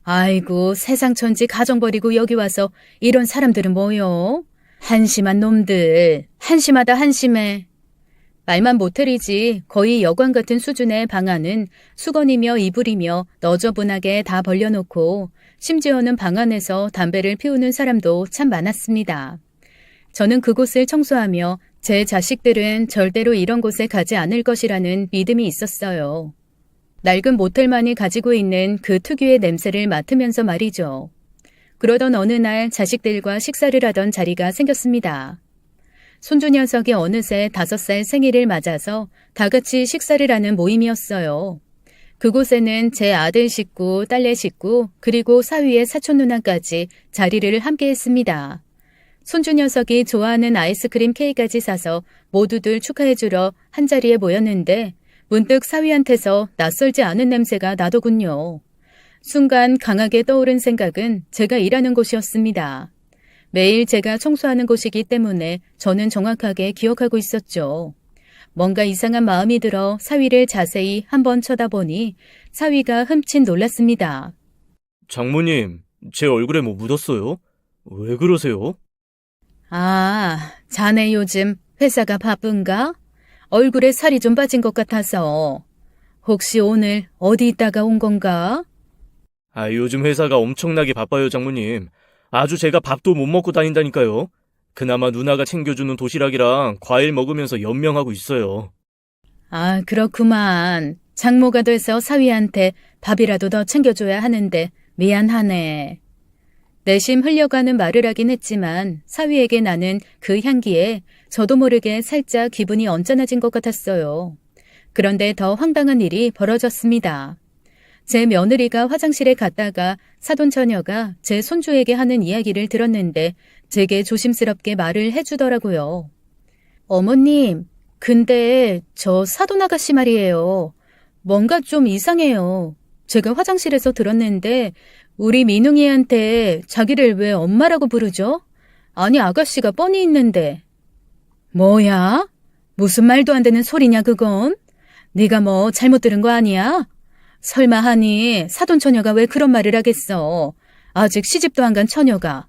아이고 세상 천지 가정 버리고 여기 와서 이런 사람들은 뭐요? 한심한 놈들. 한심하다 한심해. 말만 모텔이지 거의 여관 같은 수준의 방 안은 수건이며 이불이며 너저분하게 다 벌려놓고 심지어는 방 안에서 담배를 피우는 사람도 참 많았습니다. 저는 그곳을 청소하며 제 자식들은 절대로 이런 곳에 가지 않을 것이라는 믿음이 있었어요. 낡은 모텔만이 가지고 있는 그 특유의 냄새를 맡으면서 말이죠. 그러던 어느 날 자식들과 식사를 하던 자리가 생겼습니다. 손주 녀석이 어느새 5살 생일을 맞아서 다 같이 식사를 하는 모임이었어요. 그곳에는 제 아들 식구, 딸내 식구, 그리고 사위의 사촌 누나까지 자리를 함께 했습니다. 손주 녀석이 좋아하는 아이스크림 케이크까지 사서 모두들 축하해주러 한자리에 모였는데 문득 사위한테서 낯설지 않은 냄새가 나더군요. 순간 강하게 떠오른 생각은 제가 일하는 곳이었습니다. 매일 제가 청소하는 곳이기 때문에 저는 정확하게 기억하고 있었죠. 뭔가 이상한 마음이 들어 사위를 자세히 한번 쳐다보니 사위가 흠칫 놀랐습니다. 장모님, 제 얼굴에 뭐 묻었어요? 왜 그러세요? 아, 자네 요즘 회사가 바쁜가? 얼굴에 살이 좀 빠진 것 같아서. 혹시 오늘 어디 있다가 온 건가? 요즘 회사가 엄청나게 바빠요, 장모님. 아주 제가 밥도 못 먹고 다닌다니까요. 그나마 누나가 챙겨주는 도시락이랑 과일 먹으면서 연명하고 있어요. 아, 그렇구만. 장모가 돼서 사위한테 밥이라도 더 챙겨줘야 하는데 미안하네. 내심 흘려가는 말을 하긴 했지만 사위에게 나는 그 향기에 저도 모르게 살짝 기분이 언짢아진 것 같았어요. 그런데 더 황당한 일이 벌어졌습니다. 제 며느리가 화장실에 갔다가 사돈처녀가 제 손주에게 하는 이야기를 들었는데 제게 조심스럽게 말을 해주더라고요. 어머님, 근데 저 사돈 아가씨 말이에요. 뭔가 좀 이상해요. 제가 화장실에서 들었는데 우리 민웅이한테 자기를 왜 엄마라고 부르죠? 아니 아가씨가 뻔히 있는데. 뭐야? 무슨 말도 안 되는 소리냐 그건? 네가 뭐 잘못 들은 거 아니야? 설마 하니 사돈처녀가 왜 그런 말을 하겠어? 아직 시집도 안 간 처녀가.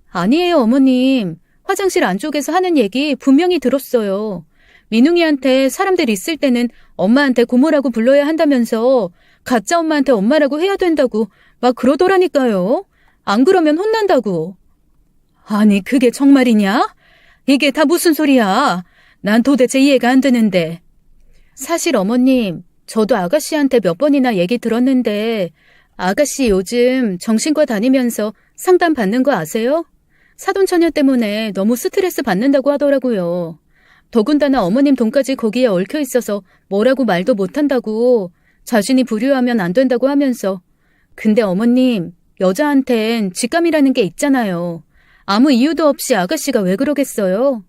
아니에요 어머님. 화장실 안쪽에서 하는 얘기 분명히 들었어요. 민웅이한테 사람들 있을 때는 엄마한테 고모라고 불러야 한다면서 가짜 엄마한테 엄마라고 해야 된다고 막 그러더라니까요. 안 그러면 혼난다고. 아니 그게 정말이냐? 이게 다 무슨 소리야? 난 도대체 이해가 안 되는데. 사실 어머님, 저도 아가씨한테 몇 번이나 얘기 들었는데 아가씨 요즘 정신과 다니면서 상담 받는 거 아세요? 사돈처녀 때문에 너무 스트레스 받는다고 하더라고요. 더군다나 어머님 돈까지 거기에 얽혀 있어서 뭐라고 말도 못한다고, 자신이 불효하면 안 된다고 하면서. 근데 어머님, 여자한텐 직감이라는 게 있잖아요. 아무 이유도 없이 아가씨가 왜 그러겠어요?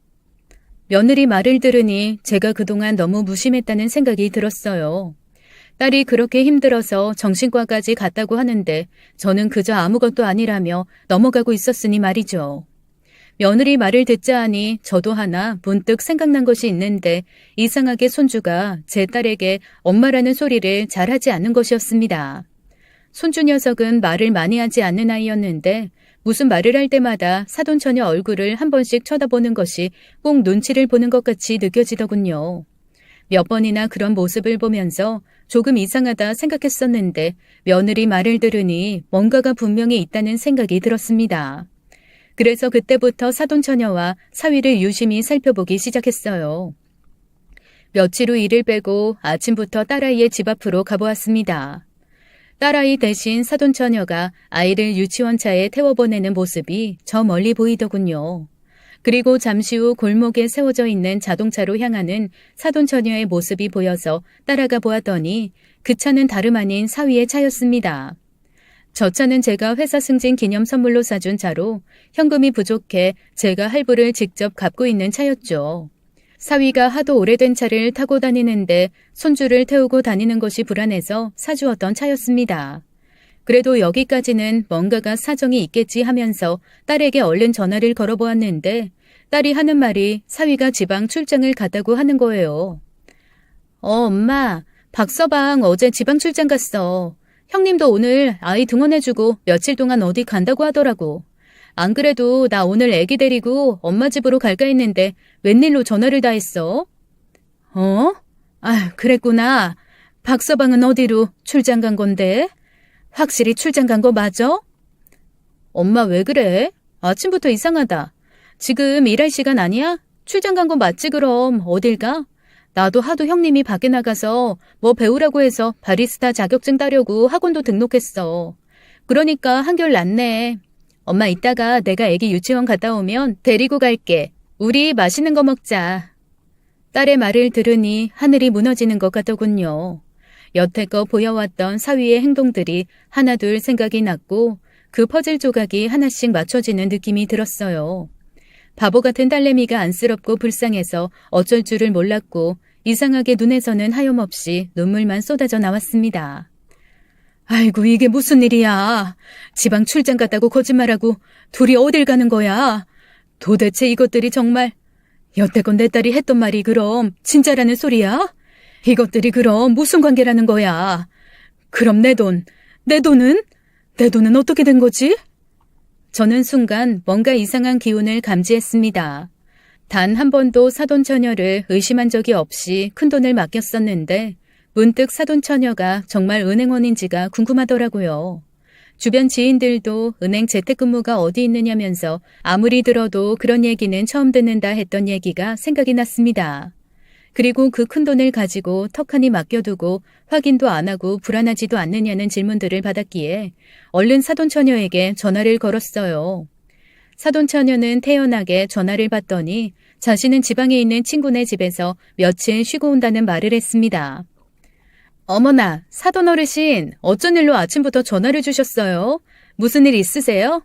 며느리 말을 들으니 제가 그동안 너무 무심했다는 생각이 들었어요. 딸이 그렇게 힘들어서 정신과까지 갔다고 하는데 저는 그저 아무것도 아니라며 넘어가고 있었으니 말이죠. 며느리 말을 듣자 하니 저도 하나 문득 생각난 것이 있는데 이상하게 손주가 제 딸에게 엄마라는 소리를 잘하지 않는 것이었습니다. 손주 녀석은 말을 많이 하지 않는 아이였는데 무슨 말을 할 때마다 사돈처녀 얼굴을 한 번씩 쳐다보는 것이 꼭 눈치를 보는 것 같이 느껴지더군요. 몇 번이나 그런 모습을 보면서 조금 이상하다 생각했었는데 며느리 말을 들으니 뭔가가 분명히 있다는 생각이 들었습니다. 그래서 그때부터 사돈처녀와 사위를 유심히 살펴보기 시작했어요. 며칠 후 일을 빼고 아침부터 딸아이의 집 앞으로 가보았습니다. 딸아이 대신 사돈처녀가 아이를 유치원차에 태워보내는 모습이 저 멀리 보이더군요. 그리고 잠시 후 골목에 세워져 있는 자동차로 향하는 사돈처녀의 모습이 보여서 따라가 보았더니 그 차는 다름 아닌 사위의 차였습니다. 저 차는 제가 회사 승진 기념 선물로 사준 차로 현금이 부족해 제가 할부를 직접 갚고 있는 차였죠. 사위가 하도 오래된 차를 타고 다니는데 손주를 태우고 다니는 것이 불안해서 사주었던 차였습니다. 그래도 여기까지는 뭔가가 사정이 있겠지 하면서 딸에게 얼른 전화를 걸어보았는데 딸이 하는 말이 사위가 지방 출장을 갔다고 하는 거예요. 엄마, 박서방 어제 지방 출장 갔어. 형님도 오늘 아이 등원해주고 며칠 동안 어디 간다고 하더라고. 안 그래도 나 오늘 애기 데리고 엄마 집으로 갈까 했는데 웬일로 전화를 다 했어? 그랬구나. 박서방은 어디로 출장 간 건데? 확실히 출장 간 거 맞아? 엄마 왜 그래? 아침부터 이상하다. 지금 일할 시간 아니야? 출장 간 거 맞지 그럼 어딜 가? 나도 하도 형님이 밖에 나가서 뭐 배우라고 해서 바리스타 자격증 따려고 학원도 등록했어. 그러니까 한결 낫네. 엄마 이따가 내가 애기 유치원 갔다 오면 데리고 갈게. 우리 맛있는 거 먹자. 딸의 말을 들으니 하늘이 무너지는 것 같더군요. 여태껏 보여왔던 사위의 행동들이 하나둘 생각이 났고 그 퍼즐 조각이 하나씩 맞춰지는 느낌이 들었어요. 바보 같은 딸내미가 안쓰럽고 불쌍해서 어쩔 줄을 몰랐고 이상하게 눈에서는 하염없이 눈물만 쏟아져 나왔습니다. 아이고 이게 무슨 일이야. 지방 출장 갔다고 거짓말하고 둘이 어딜 가는 거야. 도대체 이것들이 정말 여태껏 내 딸이 했던 말이 그럼 진짜라는 소리야? 이것들이 그럼 무슨 관계라는 거야? 그럼 내 돈은? 내 돈은 어떻게 된 거지? 저는 순간 뭔가 이상한 기운을 감지했습니다. 단 한 번도 사돈처녀를 의심한 적이 없이 큰돈을 맡겼었는데 문득 사돈처녀가 정말 은행원인지가 궁금하더라고요. 주변 지인들도 은행 재택근무가 어디 있느냐면서 아무리 들어도 그런 얘기는 처음 듣는다 했던 얘기가 생각이 났습니다. 그리고 그 큰돈을 가지고 턱하니 맡겨두고 확인도 안 하고 불안하지도 않느냐는 질문들을 받았기에 얼른 사돈처녀에게 전화를 걸었어요. 사돈처녀는 태연하게 전화를 받더니 자신은 지방에 있는 친구네 집에서 며칠 쉬고 온다는 말을 했습니다. 어머나, 사돈 어르신, 어쩐 일로 아침부터 전화를 주셨어요? 무슨 일 있으세요?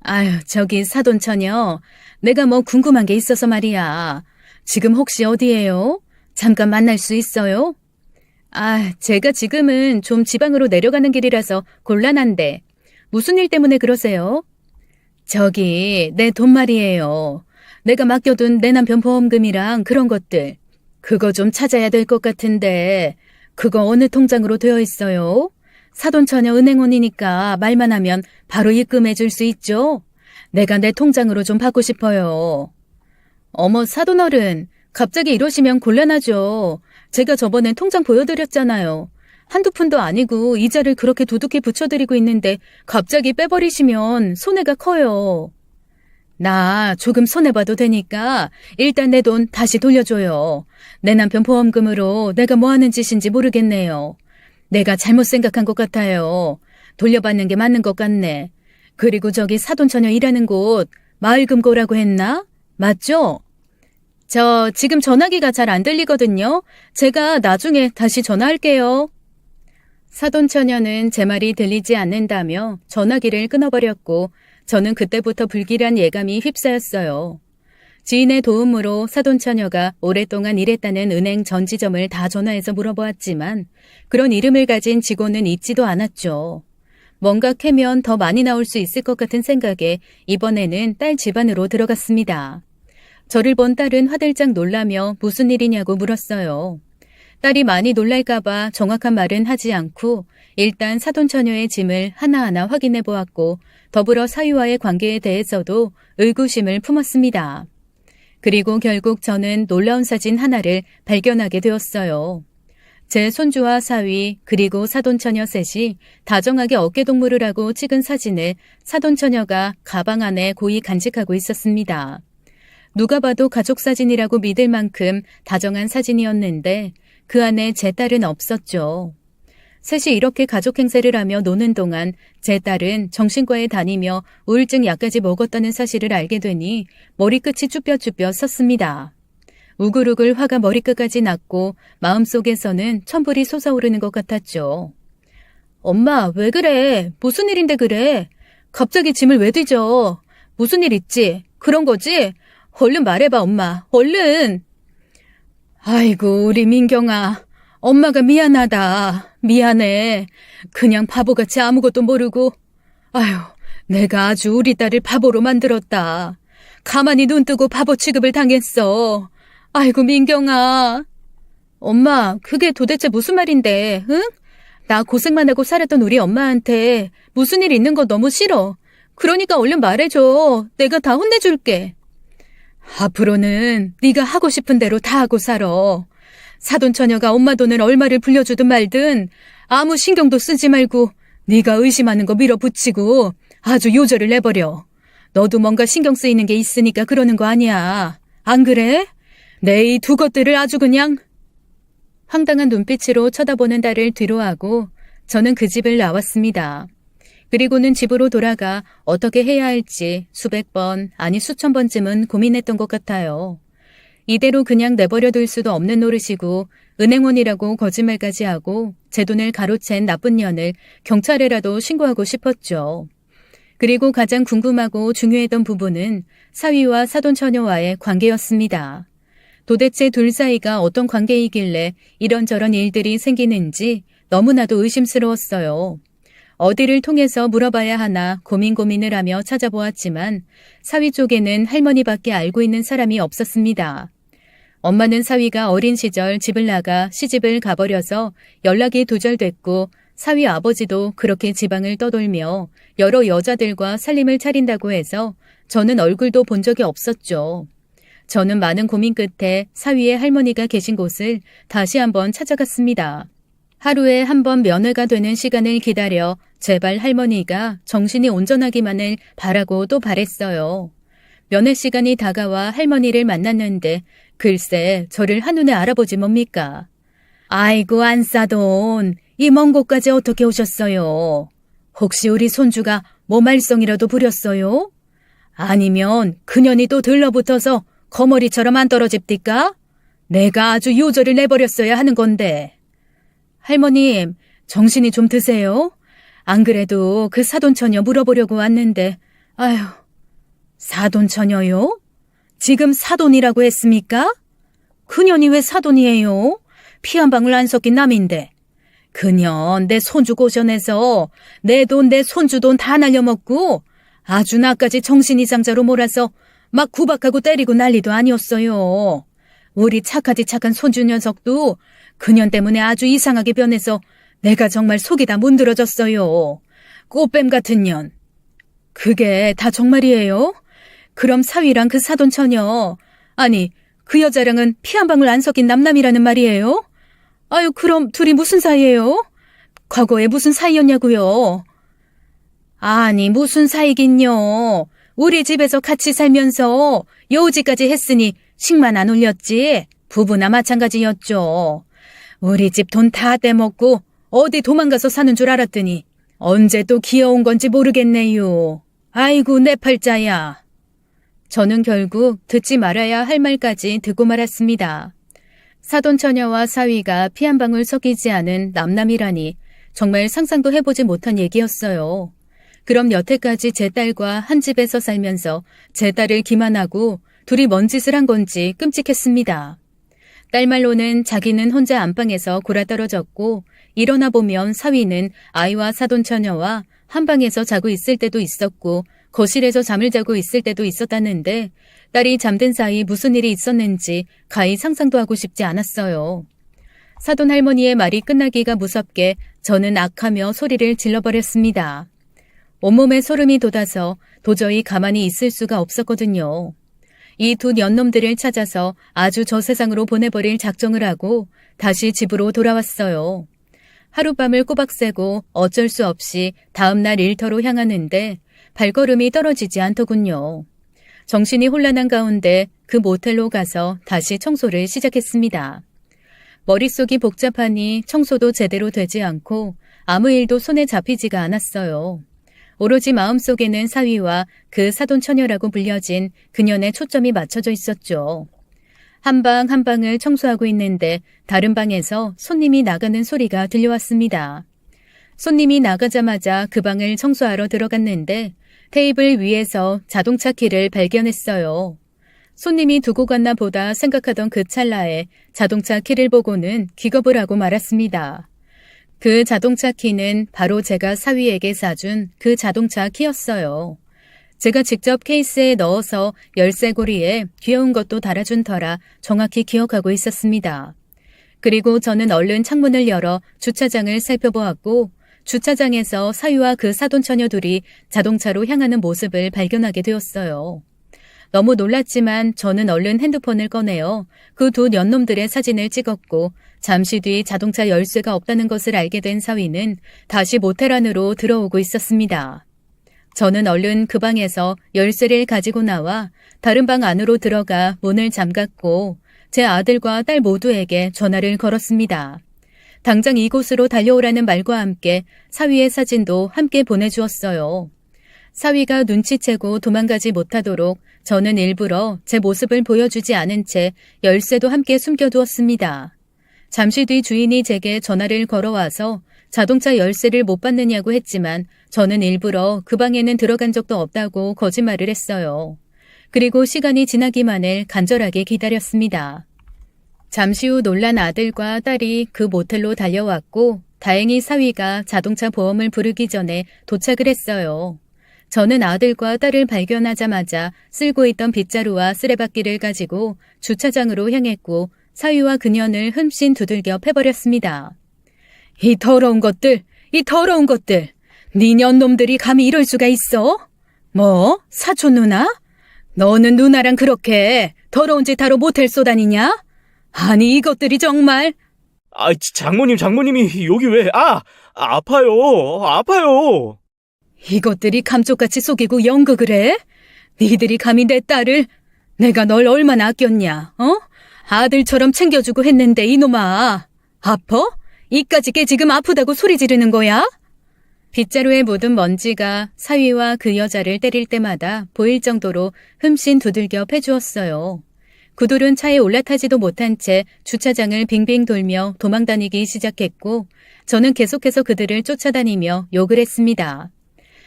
아유, 저기 사돈처녀, 내가 뭐 궁금한 게 있어서 말이야. 지금 혹시 어디예요? 잠깐 만날 수 있어요? 아, 제가 지금은 좀 지방으로 내려가는 길이라서 곤란한데. 무슨 일 때문에 그러세요? 저기, 내 돈 말이에요. 내가 맡겨둔 내 남편 보험금이랑 그런 것들. 그거 좀 찾아야 될 것 같은데, 그거 어느 통장으로 되어 있어요? 사돈처녀 은행원이니까 말만 하면 바로 입금해 줄 수 있죠? 내가 내 통장으로 좀 받고 싶어요. 어머, 사돈어른, 갑자기 이러시면 곤란하죠. 제가 저번엔 통장 보여드렸잖아요. 한두 푼도 아니고 이자를 그렇게 두둑히 붙여드리고 있는데 갑자기 빼버리시면 손해가 커요. 나 조금 손해봐도 되니까 일단 내 돈 다시 돌려줘요. 내 남편 보험금으로 내가 뭐 하는 짓인지 모르겠네요. 내가 잘못 생각한 것 같아요. 돌려받는 게 맞는 것 같네. 그리고 저기 사돈처녀 일하는 곳 마을금고라고 했나? 맞죠? 저 지금 전화기가 잘 안 들리거든요. 제가 나중에 다시 전화할게요. 사돈처녀는 제 말이 들리지 않는다며 전화기를 끊어버렸고 저는 그때부터 불길한 예감이 휩싸였어요. 지인의 도움으로 사돈처녀가 오랫동안 일했다는 은행 전 지점을 다 전화해서 물어보았지만 그런 이름을 가진 직원은 있지도 않았죠. 뭔가 캐면 더 많이 나올 수 있을 것 같은 생각에 이번에는 딸 집안으로 들어갔습니다. 저를 본 딸은 화들짝 놀라며 무슨 일이냐고 물었어요. 딸이 많이 놀랄까봐 정확한 말은 하지 않고 일단 사돈처녀의 짐을 하나하나 확인해 보았고 더불어 사위와의 관계에 대해서도 의구심을 품었습니다. 그리고 결국 저는 놀라운 사진 하나를 발견하게 되었어요. 제 손주와 사위 그리고 사돈처녀 셋이 다정하게 어깨동무를 하고 찍은 사진을 사돈처녀가 가방 안에 고이 간직하고 있었습니다. 누가 봐도 가족 사진이라고 믿을 만큼 다정한 사진이었는데 그 안에 제 딸은 없었죠. 셋이 이렇게 가족 행세를 하며 노는 동안 제 딸은 정신과에 다니며 우울증 약까지 먹었다는 사실을 알게 되니 머리끝이 쭈뼛쭈뼛 섰습니다. 우글우글 화가 머리끝까지 났고 마음속에서는 천불이 솟아오르는 것 같았죠. 엄마, 왜 그래? 무슨 일인데 그래? 갑자기 짐을 왜 뒤져? 무슨 일 있지? 그런 거지? 얼른 말해봐, 엄마. 얼른! 아이고, 우리 민경아. 엄마가 미안하다. 미안해. 그냥 바보같이 아무것도 모르고. 아휴, 내가 아주 우리 딸을 바보로 만들었다. 가만히 눈 뜨고 바보 취급을 당했어. 아이고, 민경아. 엄마, 그게 도대체 무슨 말인데, 응? 나 고생만 하고 살았던 우리 엄마한테 무슨 일 있는 거 너무 싫어. 그러니까 얼른 말해줘. 내가 다 혼내줄게. 앞으로는 네가 하고 싶은 대로 다 하고 살아. 사돈처녀가 엄마 돈을 얼마를 불려주든 말든 아무 신경도 쓰지 말고 네가 의심하는 거 밀어붙이고 아주 요절을 내버려. 너도 뭔가 신경 쓰이는 게 있으니까 그러는 거 아니야. 안 그래? 내 이 두 것들을 아주 그냥. 황당한 눈빛으로 쳐다보는 딸을 뒤로하고 저는 그 집을 나왔습니다. 그리고는 집으로 돌아가 어떻게 해야 할지 수백 번, 아니 수천 번쯤은 고민했던 것 같아요. 이대로 그냥 내버려둘 수도 없는 노릇이고 은행원이라고 거짓말까지 하고 제 돈을 가로챈 나쁜 년을 경찰에라도 신고하고 싶었죠. 그리고 가장 궁금하고 중요했던 부분은 사위와 사돈처녀와의 관계였습니다. 도대체 둘 사이가 어떤 관계이길래 이런저런 일들이 생기는지 너무나도 의심스러웠어요. 어디를 통해서 물어봐야 하나 고민을 하며 찾아보았지만 사위 쪽에는 할머니밖에 알고 있는 사람이 없었습니다. 엄마는 사위가 어린 시절 집을 나가 시집을 가버려서 연락이 두절됐고 사위 아버지도 그렇게 지방을 떠돌며 여러 여자들과 살림을 차린다고 해서 저는 얼굴도 본 적이 없었죠. 저는 많은 고민 끝에 사위의 할머니가 계신 곳을 다시 한번 찾아갔습니다. 하루에 한 번 면회가 되는 시간을 기다려 제발 할머니가 정신이 온전하기만을 바라고 또 바랬어요. 면회 시간이 다가와 할머니를 만났는데 글쎄 저를 한눈에 알아보지 뭡니까? 아이고 안싸돈, 이 먼 곳까지 어떻게 오셨어요? 혹시 우리 손주가 모말썽이라도 부렸어요? 아니면 그년이 또 들러붙어서 거머리처럼 안 떨어집디까? 내가 아주 요절을 내버렸어야 하는 건데. 할머님, 정신이 좀 드세요? 안 그래도 그 사돈처녀 물어보려고 왔는데, 아휴, 사돈처녀요? 지금 사돈이라고 했습니까? 그년이 왜 사돈이에요? 피 한 방울 안 섞인 남인데. 그년 내 손주 고셔내서 내 돈 내 손주 돈 다 날려먹고 아주 나까지 정신이상자로 몰아서 막 구박하고 때리고 난리도 아니었어요. 우리 착하디 착한 손주 녀석도 그년 때문에 아주 이상하게 변해서 내가 정말 속이 다 문드러졌어요. 꽃뱀 같은 년. 그게 다 정말이에요? 그럼 사위랑 그 사돈처녀, 아니 그 여자랑은 피 한 방울 안 섞인 남남이라는 말이에요? 아유, 그럼 둘이 무슨 사이예요? 과거에 무슨 사이였냐고요? 아니, 무슨 사이긴요. 우리 집에서 같이 살면서 여우지까지 했으니 식만 안 올렸지. 부부나 마찬가지였죠. 우리 집 돈 다 떼먹고 어디 도망가서 사는 줄 알았더니 언제 또 귀여운 건지 모르겠네요. 아이고, 내 팔자야. 저는 결국 듣지 말아야 할 말까지 듣고 말았습니다. 사돈처녀와 사위가 피 한 방울 섞이지 않은 남남이라니 정말 상상도 해보지 못한 얘기였어요. 그럼 여태까지 제 딸과 한 집에서 살면서 제 딸을 기만하고 둘이 뭔 짓을 한 건지 끔찍했습니다. 딸 말로는 자기는 혼자 안방에서 골아떨어졌고 일어나 보면 사위는 아이와 사돈처녀와 한 방에서 자고 있을 때도 있었고 거실에서 잠을 자고 있을 때도 있었다는데 딸이 잠든 사이 무슨 일이 있었는지 가히 상상도 하고 싶지 않았어요. 사돈 할머니의 말이 끝나기가 무섭게 저는 악하며 소리를 질러버렸습니다. 온몸에 소름이 돋아서 도저히 가만히 있을 수가 없었거든요. 이 두 년놈들을 찾아서 아주 저 세상으로 보내버릴 작정을 하고 다시 집으로 돌아왔어요. 하룻밤을 꼬박 새고 어쩔 수 없이 다음날 일터로 향하는데 발걸음이 떨어지지 않더군요. 정신이 혼란한 가운데 그 모텔로 가서 다시 청소를 시작했습니다. 머릿속이 복잡하니 청소도 제대로 되지 않고 아무 일도 손에 잡히지가 않았어요. 오로지 마음속에는 사위와 그 사돈처녀라고 불려진 그년의 초점이 맞춰져 있었죠. 한 방 한 방을 청소하고 있는데 다른 방에서 손님이 나가는 소리가 들려왔습니다. 손님이 나가자마자 그 방을 청소하러 들어갔는데 테이블 위에서 자동차 키를 발견했어요. 손님이 두고 갔나 보다 생각하던 그 찰나에 자동차 키를 보고는 기겁을 하고 말았습니다. 그 자동차 키는 바로 제가 사위에게 사준 그 자동차 키였어요. 제가 직접 케이스에 넣어서 열쇠고리에 귀여운 것도 달아준 터라 정확히 기억하고 있었습니다. 그리고 저는 얼른 창문을 열어 주차장을 살펴보았고 주차장에서 사위와 그 사돈처녀 둘이 자동차로 향하는 모습을 발견하게 되었어요. 너무 놀랐지만 저는 얼른 핸드폰을 꺼내어 그 두 년놈들의 사진을 찍었고 잠시 뒤 자동차 열쇠가 없다는 것을 알게 된 사위는 다시 모텔 안으로 들어오고 있었습니다. 저는 얼른 그 방에서 열쇠를 가지고 나와 다른 방 안으로 들어가 문을 잠갔고 제 아들과 딸 모두에게 전화를 걸었습니다. 당장 이곳으로 달려오라는 말과 함께 사위의 사진도 함께 보내주었어요. 사위가 눈치채고 도망가지 못하도록 저는 일부러 제 모습을 보여주지 않은 채 열쇠도 함께 숨겨두었습니다. 잠시 뒤 주인이 제게 전화를 걸어와서 자동차 열쇠를 못 받느냐고 했지만 저는 일부러 그 방에는 들어간 적도 없다고 거짓말을 했어요. 그리고 시간이 지나기만을 간절하게 기다렸습니다. 잠시 후 놀란 아들과 딸이 그 모텔로 달려왔고 다행히 사위가 자동차 보험을 부르기 전에 도착을 했어요. 저는 아들과 딸을 발견하자마자 쓸고 있던 빗자루와 쓰레받기를 가지고 주차장으로 향했고 사위와 그년을 흠씬 두들겨 패버렸습니다. 이 더러운 것들, 이 더러운 것들, 네 년놈들이 감히 이럴 수가 있어? 뭐? 사촌 누나? 너는 누나랑 그렇게 더러운 짓 하러 모텔 쏘다니냐? 아니, 이것들이 정말. 장모님이 여기 왜, 아파요. 이것들이 감쪽같이 속이고 연극을 해? 니들이 감히 내 딸을. 내가 널 얼마나 아꼈냐, 어? 아들처럼 챙겨주고 했는데 이놈아. 아파? 이까짓 게 지금 아프다고 소리 지르는 거야? 빗자루에 묻은 먼지가 사위와 그 여자를 때릴 때마다 보일 정도로 흠씬 두들겨 패주었어요. 그들은 차에 올라타지도 못한 채 주차장을 빙빙 돌며 도망다니기 시작했고 저는 계속해서 그들을 쫓아다니며 욕을 했습니다.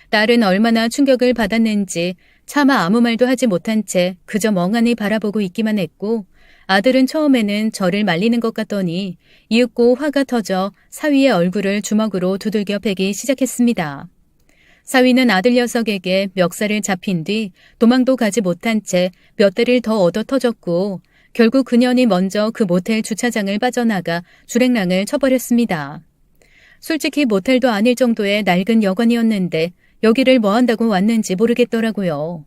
딸은 얼마나 충격을 받았는지 차마 아무 말도 하지 못한 채 그저 멍하니 바라보고 있기만 했고 아들은 처음에는 저를 말리는 것 같더니 이윽고 화가 터져 사위의 얼굴을 주먹으로 두들겨 패기 시작했습니다. 사위는 아들 녀석에게 멱살을 잡힌 뒤 도망도 가지 못한 채 몇 대를 더 얻어 터졌고 결국 그년이 먼저 그 모텔 주차장을 빠져나가 주랭랑을 쳐버렸습니다. 솔직히 모텔도 아닐 정도의 낡은 여관이었는데 여기를 뭐 한다고 왔는지 모르겠더라고요.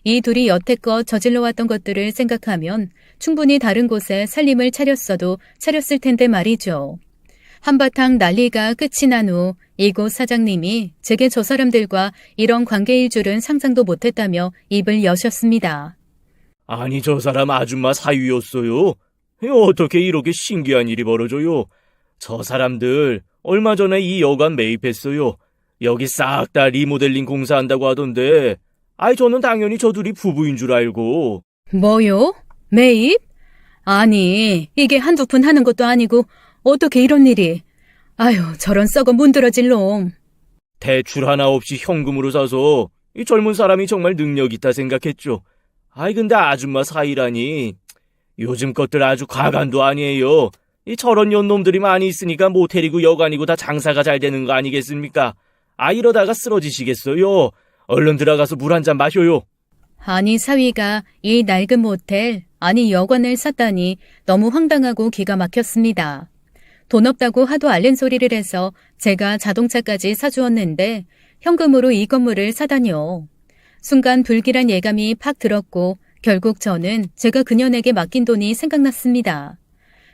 이 둘이 여태껏 저질러왔던 것들을 생각하면 충분히 다른 곳에 살림을 차렸을 텐데 말이죠. 한바탕 난리가 끝이 난 후 이곳 사장님이 제게 저 사람들과 이런 관계일 줄은 상상도 못했다며 입을 여셨습니다. 아니, 저 사람 아줌마 사위였어요? 어떻게 이렇게 신기한 일이 벌어져요? 저 사람들 얼마 전에 이 여관 매입했어요. 여기 싹 다 리모델링 공사한다고 하던데 저는 당연히 저 둘이 부부인 줄 알고. 뭐요? 매입? 아니, 이게 한두 푼 하는 것도 아니고 어떻게 이런 일이. 아유, 저런 썩어 문드러질 놈. 대출 하나 없이 현금으로 사서 이 젊은 사람이 정말 능력 있다 생각했죠. 근데 아줌마 사이라니. 요즘 것들 아주 가관도 아니에요. 이 저런 연놈들이 많이 있으니까 모텔이고 여관이고 다 장사가 잘 되는 거 아니겠습니까? 이러다가 쓰러지시겠어요. 얼른 들어가서 물 한 잔 마셔요. 아니, 사위가 이 낡은 모텔, 아니 여관을 샀다니 너무 황당하고 기가 막혔습니다. 돈 없다고 하도 앓는 소리를 해서 제가 자동차까지 사주었는데 현금으로 이 건물을 사다뇨. 순간 불길한 예감이 팍 들었고 결국 저는 제가 그년에게 맡긴 돈이 생각났습니다.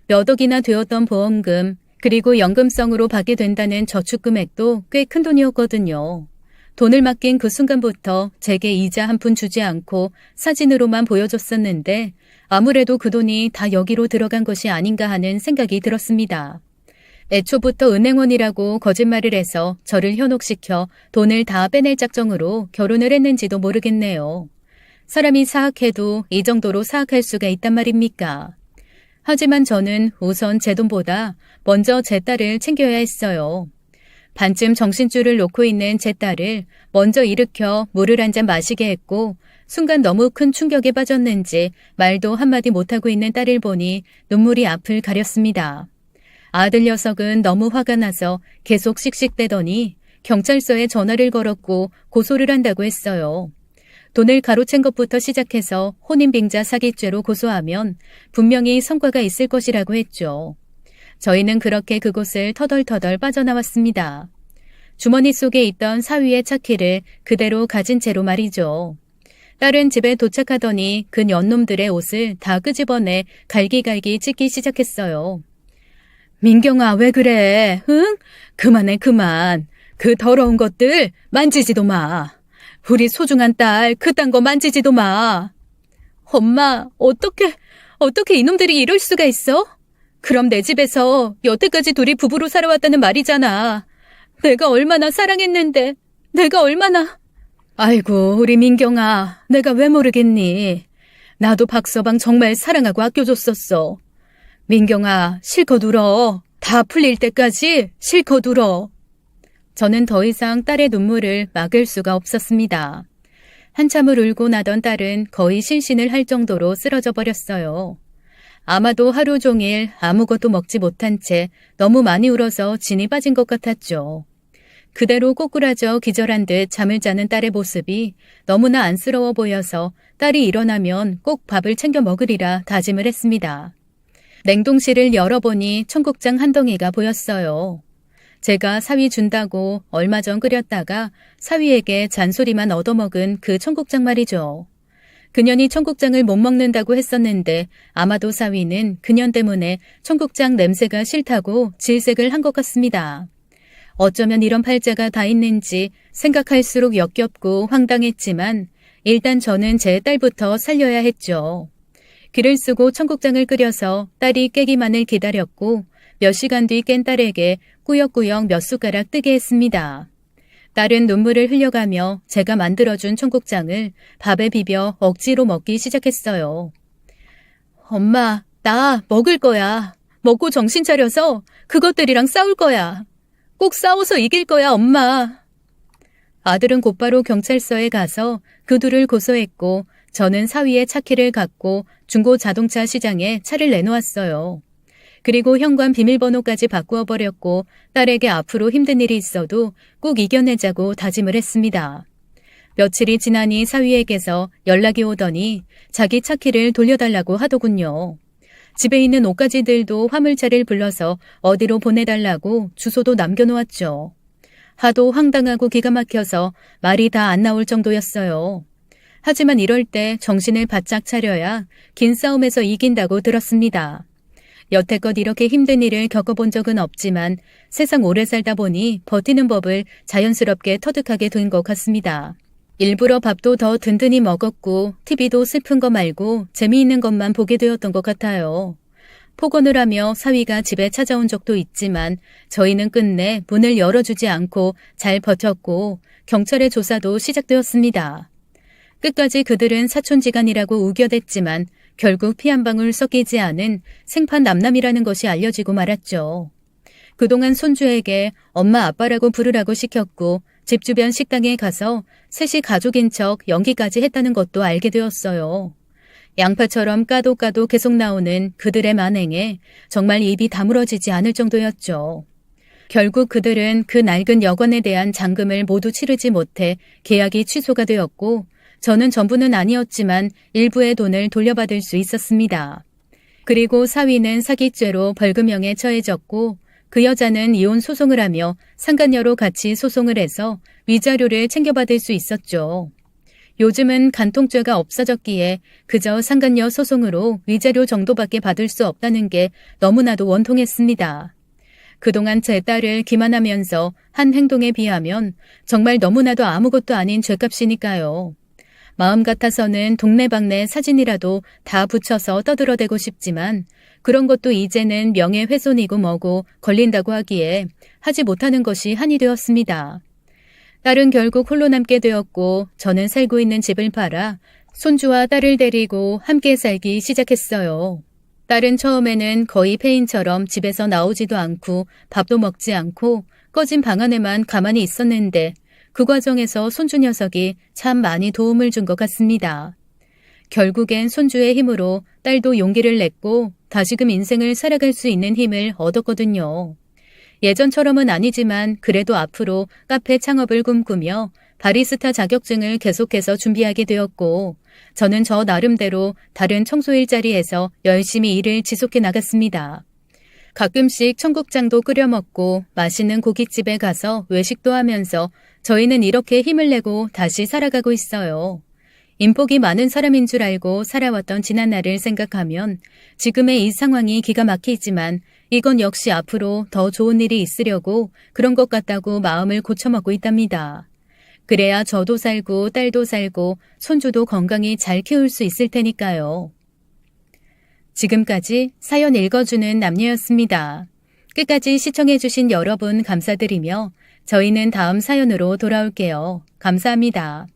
몇 억이나 되었던 보험금 그리고 연금성으로 받게 된다는 저축 금액도 꽤 큰 돈이었거든요. 돈을 맡긴 그 순간부터 제게 이자 한 푼 주지 않고 사진으로만 보여줬었는데 아무래도 그 돈이 다 여기로 들어간 것이 아닌가 하는 생각이 들었습니다. 애초부터 은행원이라고 거짓말을 해서 저를 현혹시켜 돈을 다 빼낼 작정으로 결혼을 했는지도 모르겠네요. 사람이 사악해도 이 정도로 사악할 수가 있단 말입니까? 하지만 저는 우선 제 돈보다 먼저 제 딸을 챙겨야 했어요. 반쯤 정신줄을 놓고 있는 제 딸을 먼저 일으켜 물을 한 잔 마시게 했고 순간 너무 큰 충격에 빠졌는지 말도 한마디 못하고 있는 딸을 보니 눈물이 앞을 가렸습니다. 아들 녀석은 너무 화가 나서 계속 씩씩대더니 경찰서에 전화를 걸었고 고소를 한다고 했어요. 돈을 가로챈 것부터 시작해서 혼인빙자 사기죄로 고소하면 분명히 성과가 있을 것이라고 했죠. 저희는 그렇게 그곳을 터덜터덜 빠져나왔습니다. 주머니 속에 있던 사위의 차키를 그대로 가진 채로 말이죠. 딸은 집에 도착하더니 그 년놈들의 옷을 다 끄집어내 갈기갈기 찢기 시작했어요. 민경아, 왜 그래? 응? 그만해, 그만. 그 더러운 것들 만지지도 마. 우리 소중한 딸 그딴 거 만지지도 마. 엄마, 어떻게 이놈들이 이럴 수가 있어? 그럼 내 집에서 여태까지 둘이 부부로 살아왔다는 말이잖아. 내가 얼마나 사랑했는데, 내가 얼마나. 아이고, 우리 민경아, 내가 왜 모르겠니? 나도 박서방 정말 사랑하고 아껴줬었어. 민경아, 실컷 울어. 다 풀릴 때까지 실컷 울어. 저는 더 이상 딸의 눈물을 막을 수가 없었습니다. 한참을 울고 나던 딸은 거의 실신을 할 정도로 쓰러져 버렸어요. 아마도 하루 종일 아무것도 먹지 못한 채 너무 많이 울어서 진이 빠진 것 같았죠. 그대로 꼬꾸라져 기절한 듯 잠을 자는 딸의 모습이 너무나 안쓰러워 보여서 딸이 일어나면 꼭 밥을 챙겨 먹으리라 다짐을 했습니다. 냉동실을 열어보니 청국장 한 덩이가 보였어요. 제가 사위 준다고 얼마 전 끓였다가 사위에게 잔소리만 얻어먹은 그 청국장 말이죠. 그년이 청국장을 못 먹는다고 했었는데 아마도 사위는 그년 때문에 청국장 냄새가 싫다고 질색을 한 것 같습니다. 어쩌면 이런 팔자가 다 있는지 생각할수록 역겹고 황당했지만 일단 저는 제 딸부터 살려야 했죠. 기를 쓰고 청국장을 끓여서 딸이 깨기만을 기다렸고 몇 시간 뒤 깬 딸에게 꾸역꾸역 몇 숟가락 뜨게 했습니다. 딸은 눈물을 흘려가며 제가 만들어준 청국장을 밥에 비벼 억지로 먹기 시작했어요. 엄마, 나 먹을 거야. 먹고 정신 차려서 그것들이랑 싸울 거야. 꼭 싸워서 이길 거야, 엄마. 아들은 곧바로 경찰서에 가서 그 둘을 고소했고 저는 사위의 차 키를 갖고 중고 자동차 시장에 차를 내놓았어요. 그리고 현관 비밀번호까지 바꾸어 버렸고 딸에게 앞으로 힘든 일이 있어도 꼭 이겨내자고 다짐을 했습니다. 며칠이 지나니 사위에게서 연락이 오더니 자기 차 키를 돌려달라고 하더군요. 집에 있는 옷가지들도 화물차를 불러서 어디로 보내달라고 주소도 남겨놓았죠. 하도 황당하고 기가 막혀서 말이 다 안 나올 정도였어요. 하지만 이럴 때 정신을 바짝 차려야 긴 싸움에서 이긴다고 들었습니다. 여태껏 이렇게 힘든 일을 겪어본 적은 없지만 세상 오래 살다 보니 버티는 법을 자연스럽게 터득하게 된 것 같습니다. 일부러 밥도 더 든든히 먹었고 TV도 슬픈 거 말고 재미있는 것만 보게 되었던 것 같아요. 폭언을 하며 사위가 집에 찾아온 적도 있지만 저희는 끝내 문을 열어주지 않고 잘 버텼고 경찰의 조사도 시작되었습니다. 끝까지 그들은 사촌지간이라고 우겨댔지만 결국 피 한 방울 섞이지 않은 생판 남남이라는 것이 알려지고 말았죠. 그동안 손주에게 엄마 아빠라고 부르라고 시켰고 집 주변 식당에 가서 셋이 가족인 척 연기까지 했다는 것도 알게 되었어요. 양파처럼 까도 까도 계속 나오는 그들의 만행에 정말 입이 다물어지지 않을 정도였죠. 결국 그들은 그 낡은 여관에 대한 잔금을 모두 치르지 못해 계약이 취소가 되었고 저는 전부는 아니었지만 일부의 돈을 돌려받을 수 있었습니다. 그리고 사위는 사기죄로 벌금형에 처해졌고 그 여자는 이혼 소송을 하며 상간녀로 같이 소송을 해서 위자료를 챙겨받을 수 있었죠. 요즘은 간통죄가 없어졌기에 그저 상간녀 소송으로 위자료 정도밖에 받을 수 없다는 게 너무나도 원통했습니다. 그동안 제 딸을 기만하면서 한 행동에 비하면 정말 너무나도 아무것도 아닌 죗값이니까요. 마음 같아서는 동네방네 사진이라도 다 붙여서 떠들어대고 싶지만 그런 것도 이제는 명예훼손이고 뭐고 걸린다고 하기에 하지 못하는 것이 한이 되었습니다. 딸은 결국 홀로 남게 되었고 저는 살고 있는 집을 팔아 손주와 딸을 데리고 함께 살기 시작했어요. 딸은 처음에는 거의 폐인처럼 집에서 나오지도 않고 밥도 먹지 않고 꺼진 방 안에만 가만히 있었는데 그 과정에서 손주 녀석이 참 많이 도움을 준 것 같습니다. 결국엔 손주의 힘으로 딸도 용기를 냈고 다시금 인생을 살아갈 수 있는 힘을 얻었거든요. 예전처럼은 아니지만 그래도 앞으로 카페 창업을 꿈꾸며 바리스타 자격증을 계속해서 준비하게 되었고 저는 저 나름대로 다른 청소 일자리에서 열심히 일을 지속해 나갔습니다. 가끔씩 청국장도 끓여 먹고 맛있는 고깃집에 가서 외식도 하면서 저희는 이렇게 힘을 내고 다시 살아가고 있어요. 인복이 많은 사람인 줄 알고 살아왔던 지난날을 생각하면 지금의 이 상황이 기가 막히지만 이건 역시 앞으로 더 좋은 일이 있으려고 그런 것 같다고 마음을 고쳐먹고 있답니다. 그래야 저도 살고 딸도 살고 손주도 건강히 잘 키울 수 있을 테니까요. 지금까지 사연 읽어주는 남녀였습니다. 끝까지 시청해주신 여러분 감사드리며 저희는 다음 사연으로 돌아올게요. 감사합니다.